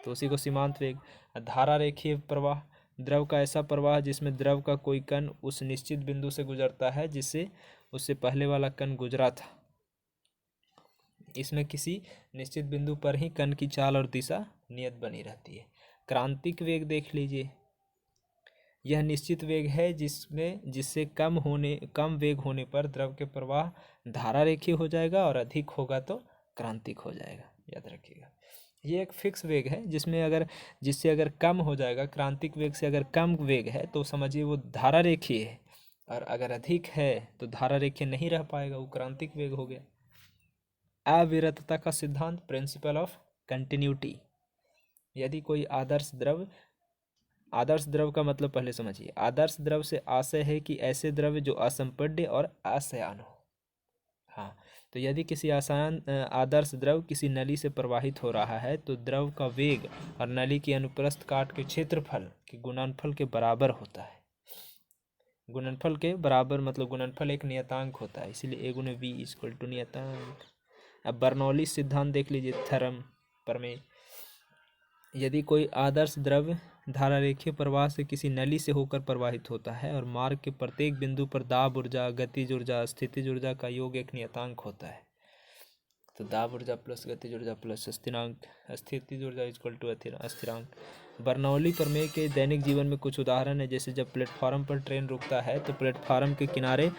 तो उसी को सीमांत वेग। धारा रेखीय प्रवाह, द्रव का ऐसा प्रवाह जिसमें द्रव का कोई कण उस निश्चित बिंदु से गुजरता है जिससे उससे पहले वाला कण गुजरा था। इसमें किसी निश्चित बिंदु पर ही कण की चाल और दिशा नियत बनी रहती है। क्रांतिक वेग देख लीजिए। यह निश्चित वेग है जिससे कम वेग होने पर द्रव के प्रवाह धारा रेखीय हो जाएगा और अधिक होगा तो क्रांतिक हो जाएगा। याद रखिएगा, ये एक फिक्स वेग है जिससे अगर कम हो जाएगा, क्रांतिक वेग से अगर कम वेग है तो समझिए वो धारा रेखीय है, और अगर अधिक है तो धारा रेखीय नहीं रह पाएगा, वो क्रांतिक वेग हो गया। अविरतता का सिद्धांत, प्रिंसिपल ऑफ कंटिन्यूटी। यदि कोई आदर्श द्रव आदर्श द्रव का मतलब पहले समझिए। आदर्श द्रव से आशय है कि ऐसे द्रव्य जो असंपीड्य और अशयान हो। हाँ, तो यदि किसी आदर्श द्रव किसी नली से प्रवाहित हो रहा है तो द्रव का वेग और नली की अनुप्रस्थ काट के क्षेत्रफल के गुणनफल के बराबर होता है। गुणनफल के बराबर मतलब गुणनफल एक नियतांक होता है, इसीलिए ए गुने वी इक्वल टू नियतांक। अब बर्नौली सिद्धांत देख लीजिए, थ्योरम प्रमेय। यदि कोई आदर्श द्रव्य धारा रेखीय प्रवाह से किसी नली से होकर प्रवाहित होता है और मार्ग के प्रत्येक बिंदु पर दाब ऊर्जा, गतिज ऊर्जा, स्थितिज ऊर्जा का योग एक नियतांक होता है, तो दाब ऊर्जा प्लस गतिज ऊर्जा प्लस स्थिरांक, स्थितिज ऊर्जा इक्वल टू स्थिरांक। बर्नौली प्रमेय के दैनिक जीवन में कुछ उदाहरण है, जैसे जब प्लेटफार्म पर ट्रेन रुकता है तो प्लेटफार्म के किनारे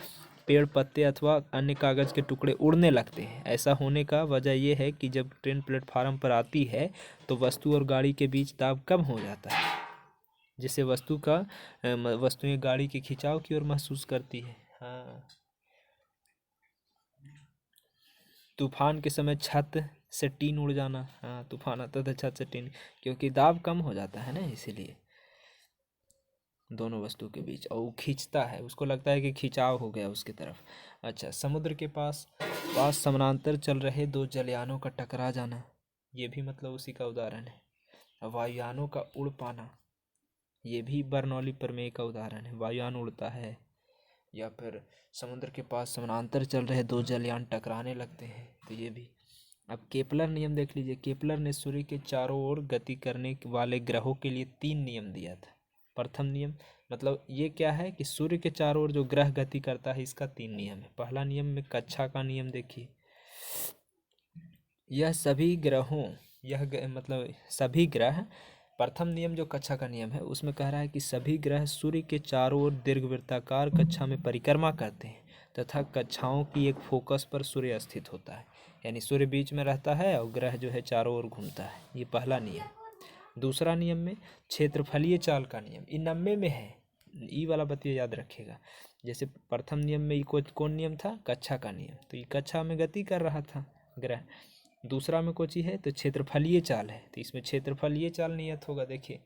पेड़, पत्ते अथवा अन्य कागज के टुकड़े उड़ने लगते हैं। ऐसा होने का वजह यह है कि जब ट्रेन प्लेटफार्म पर आती है तो वस्तु और गाड़ी के बीच दाब कम हो जाता है, जिससे वस्तुएं गाड़ी के खिंचाव की ओर महसूस करती है। हाँ, तूफान के समय छत से टीन उड़ जाना। हाँ, तूफान आता था छत से टीन, क्योंकि दाब कम हो जाता है ना, इसीलिए दोनों वस्तु के बीच, और वो खींचता है, उसको लगता है कि खिंचाव हो गया उसकी तरफ। अच्छा, समुद्र के पास समानांतर चल रहे दो जलयानों का टकरा जाना, ये भी मतलब उसी का उदाहरण है। वायुयानों का उड़ पाना, ये भी बर्नौली प्रमेय का उदाहरण है। वायुयान उड़ता है, या फिर समुद्र के पास समानांतर चल रहे दो जलयान टकराने लगते हैं, तो ये भी। अब केपलर नियम देख लीजिए। केपलर ने सूर्य के चारों ओर गति करने वाले ग्रहों के लिए 3 नियम दिया था। प्रथम नियम मतलब ये क्या है कि सूर्य के चारों ओर जो ग्रह गति करता है, इसका 3 नियम है। पहला नियम में कक्षा का नियम देखिए, यह सभी ग्रहों मतलब सभी ग्रह, प्रथम नियम जो कक्षा का नियम है उसमें कह रहा है कि सभी ग्रह सूर्य के चारों ओर दीर्घवृत्ताकार कक्षा में परिक्रमा करते हैं तथा कक्षाओं की एक फोकस पर सूर्य स्थित होता है, यानी सूर्य बीच में रहता है और ग्रह जो है चारों ओर घूमता है। ये पहला नियम। दूसरा नियम में क्षेत्रफलीय चाल का नियम, ये 90 में है, ई वाला बतिया याद रखिएगा। जैसे प्रथम नियम में कौन नियम था? कक्षा का नियम, तो ये कक्षा में गति कर रहा था ग्रह। दूसरा में कोची है तो क्षेत्रफलीय चाल है, तो इसमें क्षेत्रफलीय चाल नियत होगा। देखिए,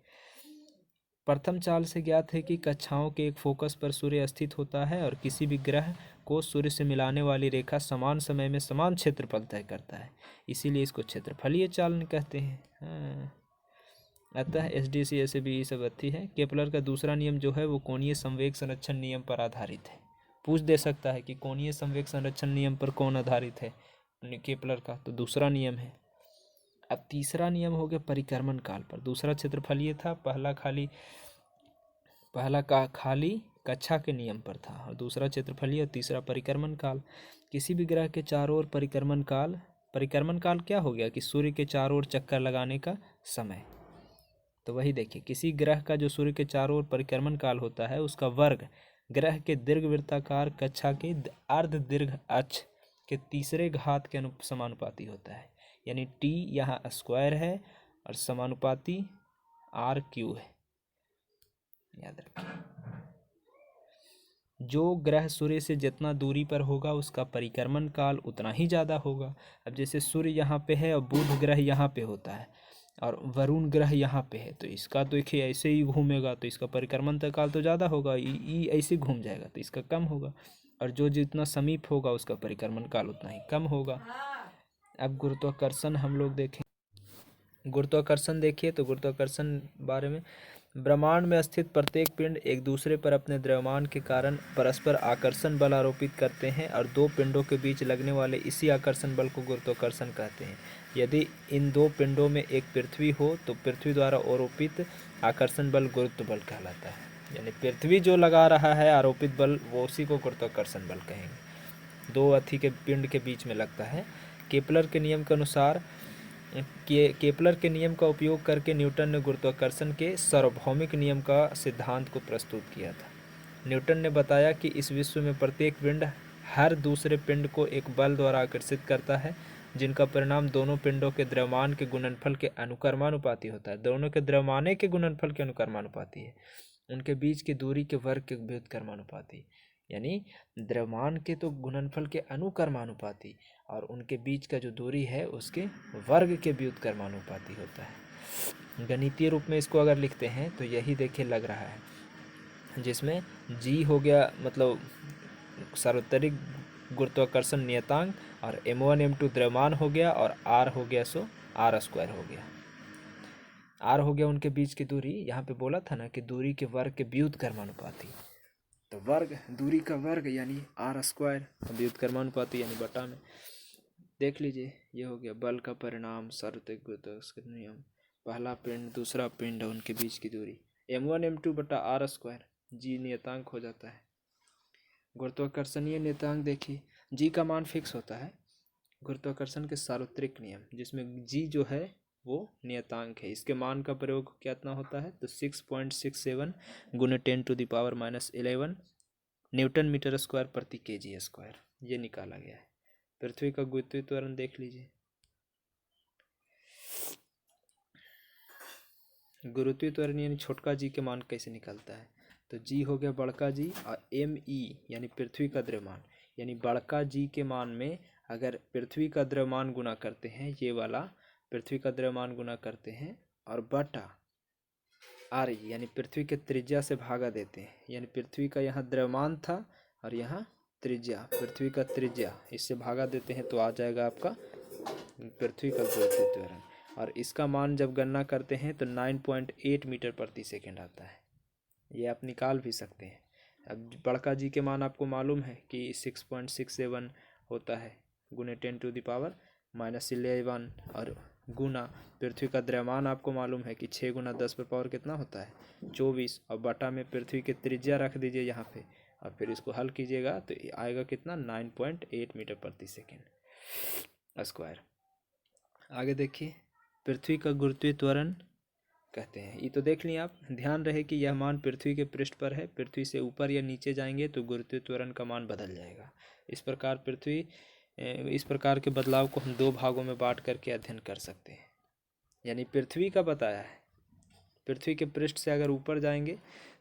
प्रथम चाल से ज्ञात है कि कक्षाओं के एक फोकस पर सूर्य स्थित होता है और किसी भी ग्रह को सूर्य से मिलाने वाली रेखा समान समय में समान क्षेत्रफल तय करता है, इसीलिए इसको क्षेत्रफलीय चाल कहते हैं। हाँ, अतः SDC ऐसे भी ये सब अथी है। केपलर का दूसरा नियम जो है वो कोणीय संवेग संरक्षण नियम पर आधारित है। पूछ दे सकता है कि कोणीय संवेग संरक्षण नियम पर कौन आधारित है केपलर का, तो दूसरा नियम है। अब तीसरा नियम हो गया परिक्रमण काल पर। दूसरा क्षेत्रफलीय था, पहला खाली कक्षा के नियम पर था, और दूसरा क्षेत्रफलीय और तीसरा परिक्रमण काल। किसी भी ग्रह के चारों ओर परिक्रमण काल क्या हो गया कि सूर्य के चारों ओर चक्कर लगाने का समय। तो वही देखिए, किसी ग्रह का जो सूर्य के चारों ओर परिक्रमण काल होता है उसका वर्ग ग्रह के दीर्घवृत्ताकार कक्षा के अर्ध दीर्घ अक्ष के तीसरे घात के समानुपाती होता है, यानी T यहाँ स्क्वायर है और समानुपाती RQ है, याद रखिए। जो ग्रह सूर्य से जितना दूरी पर होगा उसका परिक्रमण काल उतना ही ज़्यादा होगा। अब जैसे सूर्य यहाँ पे है और बुध ग्रह यहाँ पे होता है और वरुण ग्रह यहाँ पे है, तो इसका तो देखिए ऐसे ही घूमेगा तो इसका परिक्रमण काल तो ज़्यादा होगा, ई ऐसे घूम जाएगा तो इसका कम होगा, और जो जितना समीप होगा उसका परिक्रमण काल उतना ही कम होगा। अब गुरुत्वाकर्षण हम लोग देखें। गुरुत्वाकर्षण देखिए, तो गुरुत्वाकर्षण बारे में, ब्रह्मांड में स्थित प्रत्येक पिंड एक दूसरे पर अपने द्रव्यमान के कारण परस्पर आकर्षण बल आरोपित करते हैं और दो पिंडों के बीच लगने वाले इसी आकर्षण बल को गुरुत्वाकर्षण कहते हैं। यदि इन दो पिंडों में एक पृथ्वी हो तो पृथ्वी द्वारा आरोपित आकर्षण बल गुरुत्व बल कहलाता है, यानी पृथ्वी जो लगा रहा है आरोपित बल वो उसी को गुरुत्वाकर्षण बल कहेंगे, दो अथी के पिंड के बीच में लगता है। केपलर के नियम के अनुसार केपलर के नियम का उपयोग करके न्यूटन ने गुरुत्वाकर्षण के सार्वभौमिक नियम का सिद्धांत को प्रस्तुत किया था। न्यूटन ने बताया कि इस विश्व में प्रत्येक पिंड हर दूसरे पिंड को एक बल द्वारा आकर्षित करता है, जिनका परिणाम दोनों पिंडों के द्रव्यमान के गुणनफल के अनुक्रमानुपाती होता है। दोनों के द्रव्यमान के गुणनफल के अनुक्रमानुपाती है, उनके बीच की दूरी के वर्ग के व्युत्क्रमानुपाती, यानी द्रव्यमान के तो गुणनफल के अनुक्रमानुपाती और उनके बीच का जो दूरी है उसके वर्ग के व्युत्क्रमानुपाती होता है। गणितीय रूप में इसको अगर लिखते हैं तो यही देखिए लग रहा है, जिसमें जी हो गया मतलब सार्वत्रिक गुरुत्वाकर्षण नियतांक, और m1 m2 द्रव्यमान हो गया, और r हो गया सो r स्क्वायर हो गया। r हो गया उनके बीच की दूरी, यहाँ पे बोला था ना कि दूरी के वर्ग के व्युत्क्रमानुपाती, तो वर्ग दूरी का वर्ग यानी r स्क्वायर, व्युत्क्रमानुपाती यानी बटा में। देख लीजिए, ये हो गया बल का परिणाम, सार्वत्रिक गुरुत्वाकर्षण नियम, पहला पिंड दूसरा पिंड उनके बीच की दूरी, m1 m2 बटा r स्क्वायर, जी नियतांक हो जाता है। गुरुत्वाकर्षणीय नियतांक देखिए, जी का मान फिक्स होता है गुरुत्वाकर्षण के सार्वत्रिक नियम, जिसमें जी जो है वो नियतांक है, इसके मान का प्रयोग कितना होता है तो 6.67 गुने 10⁻⁻11 न्यूटन मीटर स्क्वायर प्रति kg स्क्वायर, ये निकाला गया है। पृथ्वी का गुरुत्वीय त्वरण देख लीजिए, गुरुत्वीय त्वरण यानी छोटका जी के मान कैसे निकलता है, तो जी हो गया बड़का जी, और एम ई यानी पृथ्वी का द्रव्यमान, यानी बड़का जी के मान में अगर पृथ्वी का द्रव्यमान गुना करते हैं, ये वाला पृथ्वी का द्रव्यमान गुना करते हैं, और बटा आर यानी पृथ्वी के त्रिज्या से भागा देते हैं, यानी पृथ्वी का यहाँ द्रव्यमान था और यहाँ त्रिज्या, पृथ्वी का त्रिज्या, इससे भागा देते हैं तो आ जाएगा आपका पृथ्वी का गुरुत्वीय त्वरण। और इसका मान जब गणना करते हैं तो 9.8 मीटर प्रति सेकेंड आता है, ये आप निकाल भी सकते हैं। अब बड़का जी के मान आपको मालूम है कि 6.67 होता है गुने 10⁻⁻11, और गुना पृथ्वी का द्रव्यमान आपको मालूम है कि 6 गुना 10 पर पावर कितना होता है 24, और बटा में पृथ्वी की त्रिज्या रख दीजिए यहाँ पे, और फिर इसको हल कीजिएगा तो आएगा कितना 9.8 मीटर प्रति सेकेंड स्क्वायर। आगे देखिए, पृथ्वी का गुरुत्वीय त्वरण कहते हैं, ये तो देख लिया आप, ध्यान रहे कि यह मान पृथ्वी के पृष्ठ पर है, पृथ्वी से ऊपर या नीचे जाएंगे तो गुरुत्वीय त्वरण का मान बदल जाएगा। इस प्रकार के बदलाव को हम दो भागों में बांट करके अध्ययन कर सकते हैं। यानी पृथ्वी का बताया है, पृथ्वी के पृष्ठ से अगर ऊपर जाएंगे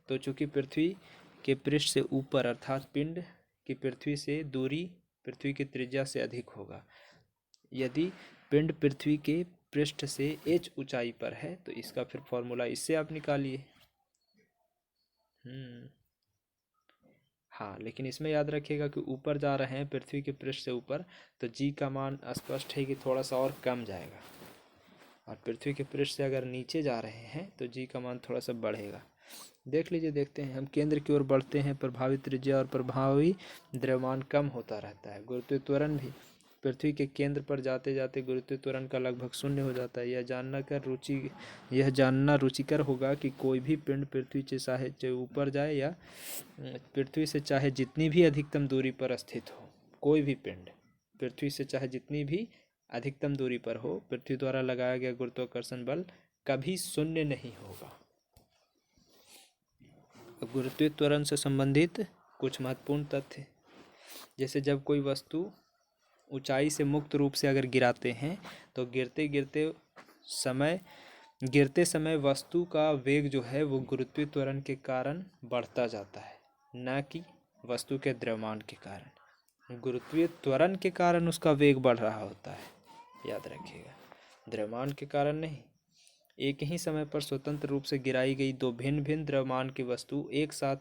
तो चूंकि पृथ्वी के पृष्ठ से ऊपर अर्थात पिंड की पृथ्वी से दूरी पृथ्वी की त्रिज्या से अधिक होगा। यदि पिंड पृथ्वी के पृष्ठ से h ऊंचाई पर है तो इसका फिर फॉर्मूला इससे आप निकालिए। हाँ, लेकिन इसमें याद रखिएगा कि ऊपर जा रहे हैं पृथ्वी के पृष्ठ से ऊपर, तो जी का मान स्पष्ट है कि थोड़ा सा और कम जाएगा, और पृथ्वी के पृष्ठ से अगर नीचे जा रहे हैं तो जी का मान थोड़ा सा बढ़ेगा। देख लीजिए, देखते हैं, हम केंद्र की ओर बढ़ते हैं, प्रभावी त्रिज्या और प्रभावी द्रव्यमान कम होता रहता है। गुरुत्वीय त्वरण भी पृथ्वी के केंद्र पर जाते जाते गुरुत्वीय त्वरण का लगभग शून्य हो जाता है। यह जानना रुचिकर होगा कि कोई भी पिंड पृथ्वी से चाहे ऊपर जाए या पृथ्वी से चाहे जितनी भी अधिकतम दूरी पर स्थित हो, कोई भी पिंड पृथ्वी से चाहे जितनी भी अधिकतम दूरी पर हो, पृथ्वी द्वारा लगाया गया गुरुत्वाकर्षण बल कभी शून्य नहीं होगा। गुरुत्वीय त्वरण से संबंधित कुछ महत्वपूर्ण तथ्य, जैसे जब कोई वस्तु ऊंचाई से मुक्त रूप से अगर गिराते हैं तो गिरते समय वस्तु का वेग जो है वो गुरुत्वीय त्वरण के कारण बढ़ता जाता है, न कि वस्तु के द्रव्यमान के कारण। गुरुत्वीय त्वरण के कारण उसका वेग बढ़ रहा होता है, याद रखिएगा, द्रव्यमान के कारण नहीं। एक ही समय पर स्वतंत्र रूप से गिराई गई दो भिन्न भिन्न द्रव्यमान की वस्तु एक साथ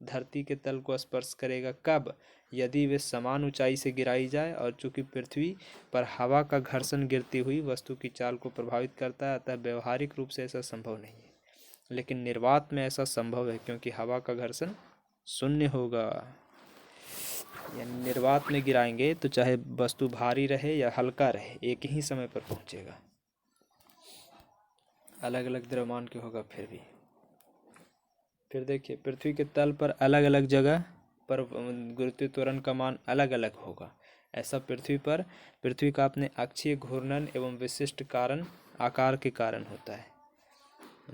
धरती के तल को स्पर्श करेगा कब, यदि वे समान ऊंचाई से गिराई जाए, और चूंकि पृथ्वी पर हवा का घर्षण गिरती हुई वस्तु की चाल को प्रभावित करता है, अतः व्यवहारिक रूप से ऐसा संभव नहीं है, लेकिन निर्वात में ऐसा संभव है क्योंकि हवा का घर्षण शून्य होगा। यानी निर्वात में गिराएंगे तो चाहे वस्तु भारी रहे या हल्का रहे, एक ही समय पर पहुंचेगा, अलग अलग द्रव्यमान के होगा फिर देखिए, पृथ्वी के तल पर अलग अलग जगह पर गुरुत्वीय त्वरण का मान अलग अलग होगा। ऐसा पृथ्वी का अपने अक्षीय घूर्णन एवं विशिष्ट आकार के कारण होता है।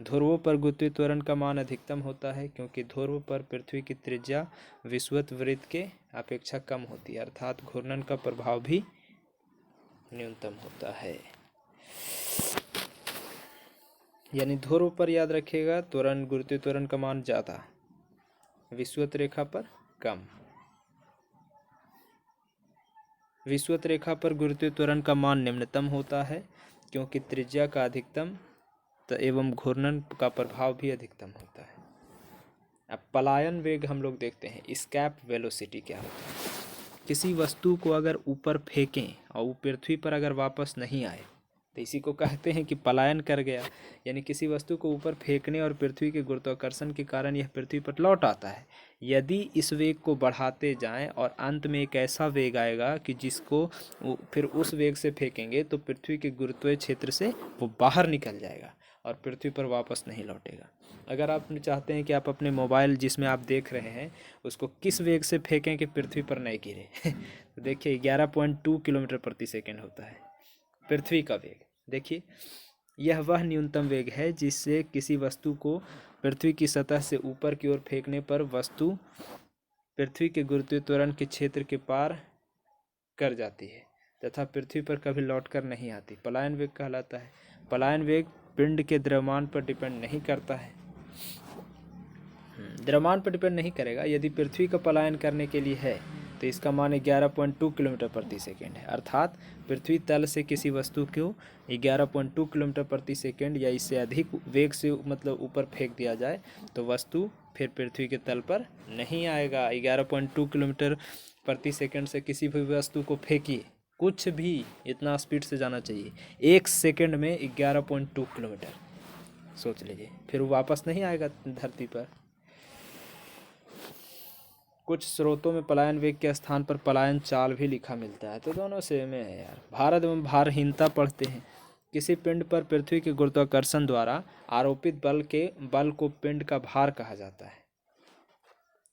ध्रुवों पर गुरुत्वीय त्वरण का मान अधिकतम होता है क्योंकि ध्रुव पर पृथ्वी की त्रिज्या विषुवत वृत्त के अपेक्षा कम होती है, अर्थात घूर्णन का प्रभाव भी न्यूनतम होता है। यानी ध्रुव पर याद रखिएगा गुरुत्वीय त्वरण का मान ज़्यादा, विषुवत रेखा पर कम। विषुवत रेखा पर गुरुत्वीय त्वरण का मान निम्नतम होता है क्योंकि त्रिज्या का अधिकतम एवं घूर्णन का प्रभाव भी अधिकतम होता है। अब पलायन वेग हम लोग देखते हैं, एस्केप वेलोसिटी क्या होता है। किसी वस्तु को अगर ऊपर फेंकें और वो पृथ्वी पर अगर वापस नहीं आए तो इसी को कहते हैं कि पलायन कर गया। यानी किसी वस्तु को ऊपर फेंकने और पृथ्वी के गुरुत्वाकर्षण के कारण यह पृथ्वी पर लौट आता है। यदि इस वेग को बढ़ाते जाएं और अंत में एक ऐसा वेग आएगा कि जिसको फिर उस वेग से फेंकेंगे तो पृथ्वी के गुरुत्वीय क्षेत्र से वो बाहर निकल जाएगा और पृथ्वी पर वापस नहीं लौटेगा। अगर आप चाहते हैं कि आप अपने मोबाइल जिसमें आप देख रहे हैं उसको किस वेग से फेंकें कि पृथ्वी पर नहीं गिरे तो देखिए 11.2 किलोमीटर प्रति सेकेंड होता है पृथ्वी का वेग। देखिए यह वह न्यूनतम वेग है जिससे किसी वस्तु को पृथ्वी की सतह से ऊपर की ओर फेंकने पर वस्तु पृथ्वी के गुरुत्वीय त्वरण के क्षेत्र के पार कर जाती है तथा पृथ्वी पर कभी लौटकर नहीं आती। पलायन वेग कहलाता है। पलायन वेग पिंड के द्रव्यमान पर डिपेंड नहीं करता है। द्रव्यमान पर डिपेंड नहीं करेगा। यदि पृथ्वी का पलायन करने के लिए है तो इसका मान 11.2 किलोमीटर प्रति सेकेंड है। अर्थात पृथ्वी तल से किसी वस्तु को 11.2 किलोमीटर प्रति सेकेंड या इससे अधिक वेग से मतलब ऊपर फेंक दिया जाए तो वस्तु फिर पृथ्वी के तल पर नहीं आएगा। 11.2 किलोमीटर प्रति सेकेंड से किसी भी वस्तु को फेंकिए, कुछ भी इतना स्पीड से जाना चाहिए, 1 सेकेंड में 11.2 किलोमीटर सोच लीजिए, फिर वो वापस नहीं आएगा धरती पर। कुछ स्रोतों में पलायन वेग के स्थान पर पलायन चाल भी लिखा मिलता है, तो दोनों सेम है यार। भारत एवं भारहीनता पढ़ते हैं। किसी पिंड पर पृथ्वी के गुरुत्वाकर्षण द्वारा आरोपित बल को पिंड का भार कहा जाता है।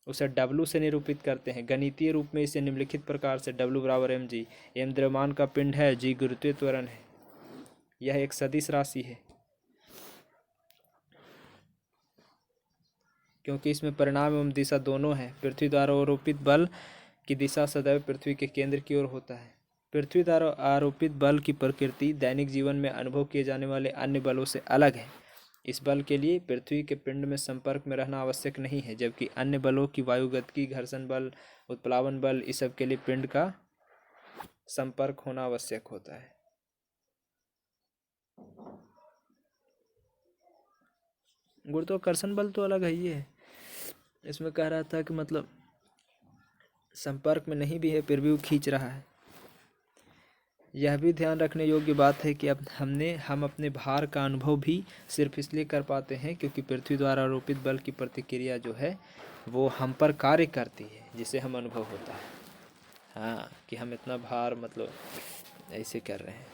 उसे W से निरूपित करते हैं। गणितीय रूप में इसे निम्नलिखित प्रकार से W बराबर mg, m द्रव्यमान का पिंड है, g गुरुत्वीय त्वरण है। यह एक सदिश राशि है क्योंकि इसमें परिणाम एवं दिशा दोनों है। पृथ्वी द्वारा आरोपित बल की दिशा सदैव पृथ्वी के केंद्र की ओर होता है। पृथ्वी द्वारा आरोपित बल की प्रकृति दैनिक जीवन में अनुभव किए जाने वाले अन्य बलों से अलग है। इस बल के लिए पृथ्वी के पिंड में संपर्क में रहना आवश्यक नहीं है, जबकि अन्य बलों की वायुगतिकी, घर्षण बल, उत्प्लावन बल, इस सब के लिए पिंड का संपर्क होना आवश्यक होता है। गुरुत्वाकर्षण बल तो अलग है ही है। इसमें कह रहा था कि मतलब संपर्क में नहीं भी है फिर भी वो खींच रहा है। यह भी ध्यान रखने योग्य बात है कि अब हम अपने भार का अनुभव भी सिर्फ इसलिए कर पाते हैं क्योंकि पृथ्वी द्वारा आरोपित बल की प्रतिक्रिया जो है वो हम पर कार्य करती है, जिससे हम अनुभव होता है हाँ कि हम इतना भार मतलब ऐसे कर रहे हैं।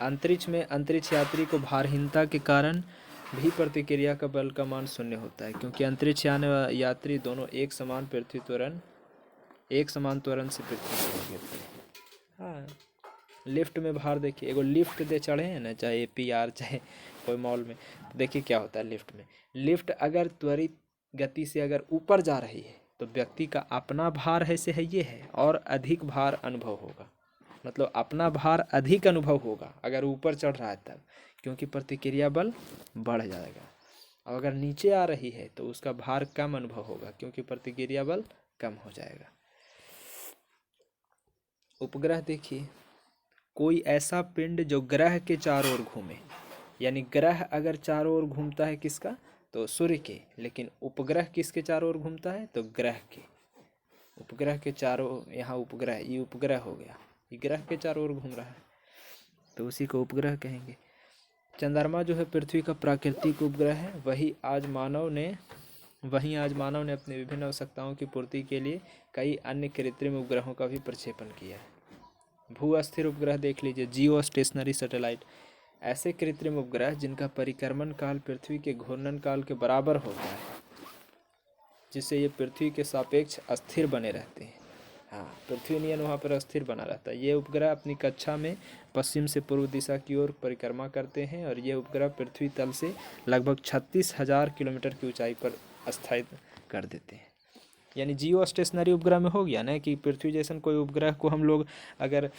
अंतरिक्ष में अंतरिक्ष यात्री को भारहीनता के कारण भी प्रतिक्रिया का बल का मान शून्य होता है, क्योंकि अंतरिक्ष यात्री दोनों एक समान त्वरण से पृथ्वी पर गिरते हैं। हाँ, लिफ्ट में भार देखिए, एगो लिफ्ट दे चढ़े हैं ना, चाहे APR चाहे कोई मॉल में, तो देखिए क्या होता है लिफ्ट में। लिफ्ट अगर त्वरित गति से अगर ऊपर जा रही है तो व्यक्ति का अपना भार ऐसे है ये है और अधिक भार अनुभव होगा, मतलब अपना भार अधिक अनुभव होगा अगर ऊपर चढ़ रहा है तब, क्योंकि प्रतिक्रिया बल बढ़ जाएगा। और अगर नीचे आ रही है तो उसका भार कम अनुभव होगा क्योंकि प्रतिक्रिया बल कम हो जाएगा। उपग्रह देखिए, कोई ऐसा पिंड जो ग्रह के चारों ओर घूमे, यानी ग्रह अगर चारों ओर घूमता है किसका, तो सूर्य के, लेकिन उपग्रह किसके चारों ओर घूमता है, तो ग्रह के। उपग्रह के चारों, यहाँ उपग्रह, ये उपग्रह हो गया, ये ग्रह के चारों ओर घूम रहा है तो उसी को उपग्रह कहेंगे। चंद्रमा जो है पृथ्वी का प्राकृतिक उपग्रह है। वहीं आज मानव ने अपनी विभिन्न आवश्यकताओं की पूर्ति के लिए कई अन्य कृत्रिम उपग्रहों का भी प्रक्षेपण किया है। भू अस्थिर उपग्रह देख लीजिए, जियो स्टेशनरी सैटेलाइट, ऐसे कृत्रिम उपग्रह जिनका परिक्रमण काल पृथ्वी के घूर्णन काल के बराबर होता है, जिससे ये पृथ्वी के सापेक्ष अस्थिर बने रहते हैं। हाँ, पृथ्वी नियन वहाँ पर अस्थिर बना रहता है। ये उपग्रह अपनी कक्षा में पश्चिम से पूर्व दिशा की ओर परिक्रमा करते हैं और ये उपग्रह पृथ्वी तल से लगभग 36,000 किलोमीटर की ऊंचाई पर स्थायित्व कर देते हैं। यानी जियो स्टेशनरी उपग्रह में हो गया ना कि पृथ्वी जैसन कोई उपग्रह को हम लोग अगर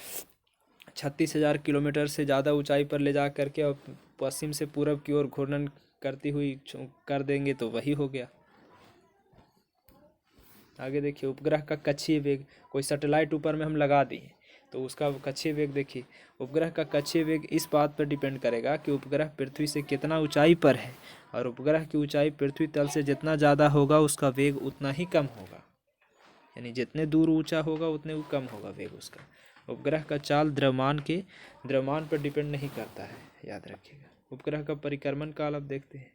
36,000 किलोमीटर से ज़्यादा ऊंचाई पर ले जा करके और पश्चिम से पूरब की ओर घूर्णन करती हुई कर देंगे तो वही हो गया। आगे देखिए, उपग्रह का कक्षीय वेग, कोई सैटेलाइट ऊपर में हम लगा दिए तो उसका कक्षीय वेग देखिए, उपग्रह का कक्षीय वेग इस बात पर डिपेंड करेगा कि उपग्रह पृथ्वी से कितना ऊंचाई पर है, और उपग्रह की ऊंचाई पृथ्वी तल से जितना ज़्यादा होगा उसका वेग उतना ही कम होगा, यानी जितने दूर ऊंचा होगा उतने वो कम होगा वेग उसका। उपग्रह का चाल द्रव्यमान पर डिपेंड नहीं करता है, याद रखिएगा। उपग्रह का परिक्रमण काल अब देखते हैं।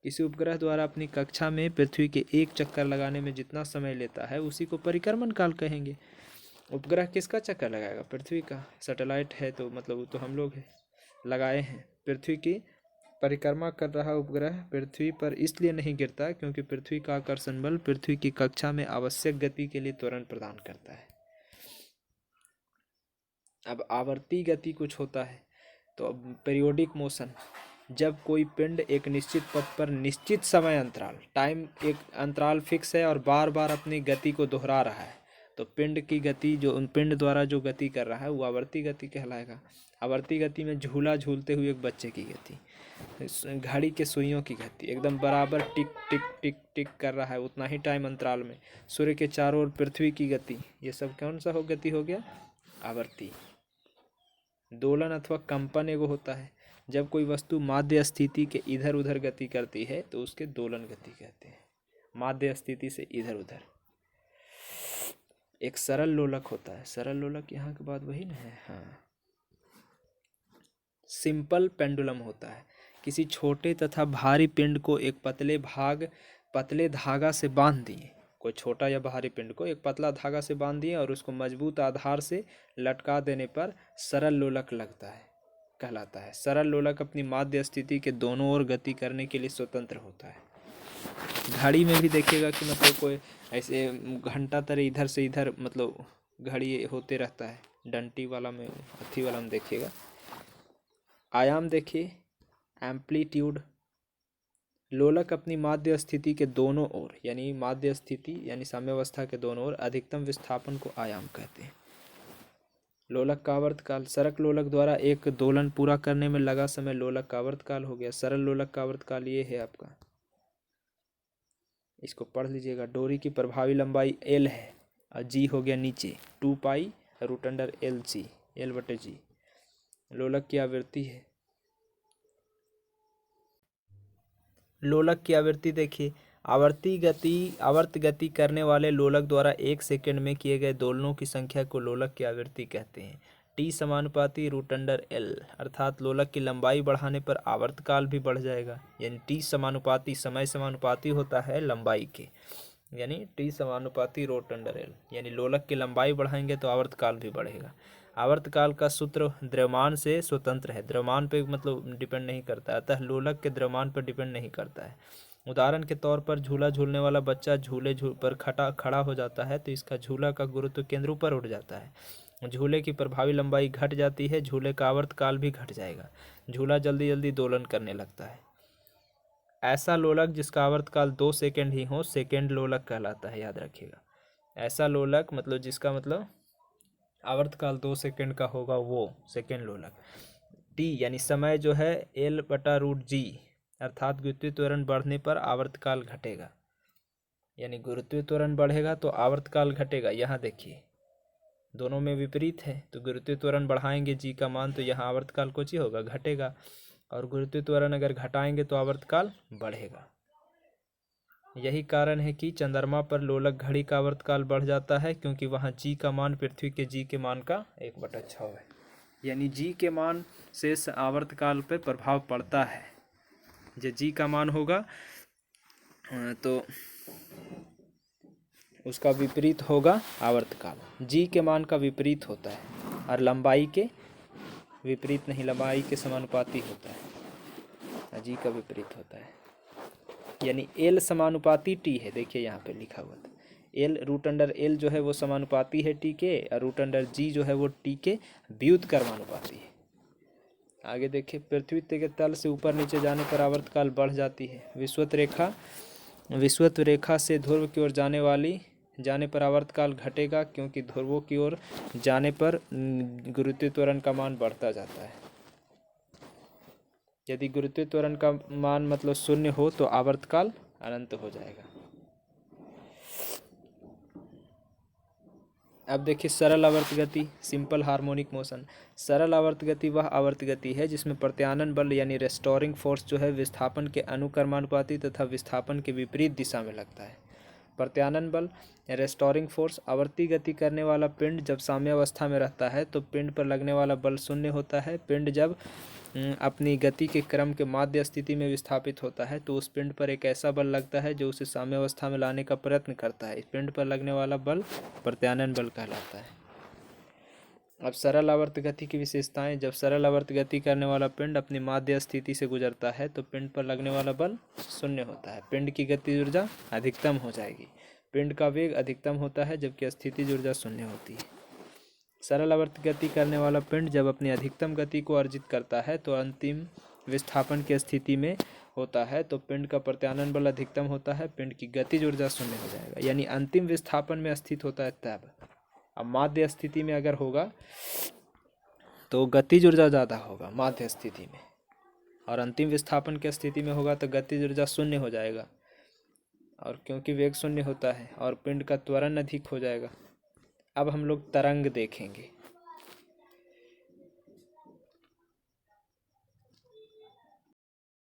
किसी उपग्रह द्वारा अपनी कक्षा में पृथ्वी के एक चक्कर लगाने में जितना समय लेता है उसी को परिक्रमण काल कहेंगे। उपग्रह किसका चक्कर लगाएगा? पृथ्वी का। सैटेलाइट है तो मतलब वो तो हम लोग है लगाए हैं। पृथ्वी की परिक्रमा कर रहा उपग्रह पृथ्वी पर इसलिए नहीं गिरता क्योंकि पृथ्वी का आकर्षण बल पृथ्वी की कक्षा में आवश्यक गति के लिए त्वरण प्रदान करता है। अब आवर्ती गति कुछ होता है, तो अब पीरियोडिक मोशन, जब कोई पिंड एक निश्चित पथ पर निश्चित समय अंतराल, टाइम एक अंतराल फिक्स है और बार बार अपनी गति को दोहरा रहा है, तो पिंड की गति जो पिंड द्वारा जो गति कर रहा है वो आवर्ती गति कहलाएगा। आवर्ती गति में झूला झूलते हुए एक बच्चे की गति, घड़ी के सुइयों की गति एकदम बराबर टिक टिक टिक टिक कर रहा है उतना ही टाइम अंतराल में, सूर्य के चारों ओर पृथ्वी की गति, ये सब कौन सा गति हो गया? आवर्ती। दोलन अथवा कंपन एगो होता है, जब कोई वस्तु माध्य स्थिति के इधर उधर गति करती है तो उसके दोलन गति कहते हैं, माध्य स्थिति से इधर उधर। एक सरल लोलक होता है, सरल लोलक यहाँ के बाद वही ना है, हाँ। सिंपल पेंडुलम होता है, किसी छोटे तथा भारी पिंड को एक पतले धागा से बांध दिए, कोई छोटा या भारी पिंड को एक पतला धागा से बांध दिए और उसको मजबूत आधार से लटका देने पर सरल लोलक कहलाता है। सरल लोलक अपनी माध्य स्थिति के दोनों ओर गति करने के लिए स्वतंत्र होता है। घड़ी में भी देखिएगा कि मतलब कोई ऐसे घंटा तरह इधर से इधर मतलब घड़ी होते रहता है, डंटी वाला में हथी वाला में देखिएगा। आयाम देखिए, एम्पलीट्यूड। लोलक अपनी माध्य स्थिति के दोनों ओर, यानी माध्य स्थिति यानी साम्यावस्था के दोनों ओर अधिकतम विस्थापन को आयाम कहते हैं। लोलक का आवर्तकाल, सरक लोलक द्वारा एक दोलन पूरा करने में लगा समय लोलक का आवर्तकाल हो गया। सरल लोलक का आवर्तकाल ये है आपका, इसको पढ़ लीजिएगा। डोरी की प्रभावी लंबाई L है और G हो गया नीचे 2π√L/G, L/G लोलक की आवृत्ति है। लोलक की आवृत्ति देखिए, आवर्त गति करने वाले लोलक द्वारा 1 सेकंड में किए गए दोलनों की संख्या को लोलक की आवृत्ति कहते हैं। T समानुपाती √L, अर्थात लोलक की लंबाई बढ़ाने पर आवर्तकाल भी बढ़ जाएगा, यानी T समानुपाती, समय समानुपाती होता है लंबाई के, यानी T समानुपाती √L, यानी लोलक की लंबाई बढ़ाएंगे तो आवर्तकाल भी बढ़ेगा। आवर्तकाल का सूत्र द्रव्यमान से स्वतंत्र है, द्रव्यमान पे मतलब डिपेंड नहीं करता, अतः लोलक के द्रव्यमान पर डिपेंड नहीं करता है। उदाहरण के तौर पर झूला झूलने वाला बच्चा झूले पर खड़ा हो जाता है तो इसका झूला का गुरुत्व केंद्र ऊपर उठ जाता है, झूले की प्रभावी लंबाई घट जाती है, झूले का आवर्तकाल भी घट जाएगा, झूला जल्दी जल्दी दोलन करने लगता है। ऐसा लोलक जिसका आवर्तकाल 2 सेकंड ही हो सेकंड लोलक कहलाता है, याद रखिएगा। ऐसा लोलक मतलब जिसका मतलब आवर्तकाल 2 सेकंड का होगा वो सेकंड लोलक। T यानी समय जो है L/√G, अर्थात गुरुत्वीय त्वरण बढ़ने पर आवर्तकाल घटेगा, यानी गुरुत्वीय त्वरण बढ़ेगा तो आवर्तकाल घटेगा। यहाँ देखिए दोनों में विपरीत है, तो गुरुत्वीय त्वरण बढ़ाएंगे G का मान तो यहाँ आवर्तकाल कुछ ही होगा, घटेगा, और गुरुत्वीय त्वरण अगर घटाएंगे तो आवर्तकाल बढ़ेगा। यही कारण है कि चंद्रमा पर लोलक घड़ी का आवर्तकाल बढ़ जाता है, क्योंकि वहाँ G का मान पृथ्वी के G के मान का 1/6 है, यानी G के मान से आवर्तकाल पर प्रभाव पड़ता है। जो G का मान होगा तो उसका विपरीत होगा आवर्तकाल, G के मान का विपरीत होता है, और लंबाई के विपरीत नहीं, लंबाई के समानुपाती होता है, G का विपरीत होता है, यानी L समानुपाती T है। देखिए यहाँ पे लिखा हुआ था L/L जो है वो समानुपाती है T के, और √G जो है वो T के व्युत्क्रमानुपाती है। आगे देखिए, पृथ्वी के तल से ऊपर नीचे जाने पर आवर्तकाल बढ़ जाती है। विषुवत रेखा से ध्रुव की ओर जाने पर आवर्तकाल घटेगा, क्योंकि ध्रुवों की ओर जाने पर गुरुत्वीय त्वरण का मान बढ़ता जाता है। यदि गुरुत्वीय त्वरण का मान मतलब 0 हो तो आवर्तकाल अनंत हो जाएगा। अब देखिए सरल आवर्त गति, सिंपल हार्मोनिक मोशन। सरल आवर्त गति वह आवर्त गति है जिसमें प्रत्यानयन बल यानी रेस्टोरिंग फोर्स जो है विस्थापन के अनुक्रमानुपाती तथा विस्थापन के विपरीत दिशा में लगता है। प्रत्यानयन बल रेस्टोरिंग फोर्स, आवर्ती गति करने वाला पिंड जब साम्यावस्था में रहता है तो पिंड पर लगने वाला बल शून्य होता है। पिंड जब अपनी गति के क्रम के माध्य स्थिति में विस्थापित होता है तो उस पिंड पर एक ऐसा बल लगता है जो उसे साम्यावस्था में लाने का प्रयत्न करता है। इस पिंड पर लगने वाला बल प्रत्यानयन बल कहलाता है। अब सरल आवर्त गति की विशेषताएं। जब सरल आवर्त गति करने वाला पिंड अपनी माध्य स्थिति से गुजरता है तो पिंड पर लगने वाला बल शून्य होता है। पिंड की गति ऊर्जा अधिकतम हो जाएगी। पिंड का वेग अधिकतम होता है जबकि स्थितिज ऊर्जा शून्य होती है। सरल आवर्त गति करने वाला पिंड जब अपनी अधिकतम गति को अर्जित करता है तो अंतिम विस्थापन की स्थिति में होता है तो पिंड का प्रत्यानयन बल अधिकतम होता है। पिंड की गतिज ऊर्जा शून्य हो जाएगा, यानी अंतिम विस्थापन में स्थित होता है तब। अब माध्य स्थिति में अगर होगा तो गतिज ऊर्जा ज़्यादा होगा माध्य स्थिति में, और अंतिम विस्थापन की स्थिति में होगा तो गतिज ऊर्जा शून्य हो जाएगा, और क्योंकि वेग शून्य होता है और पिंड का त्वरण अधिक हो जाएगा। अब हम लोग तरंग देखेंगे।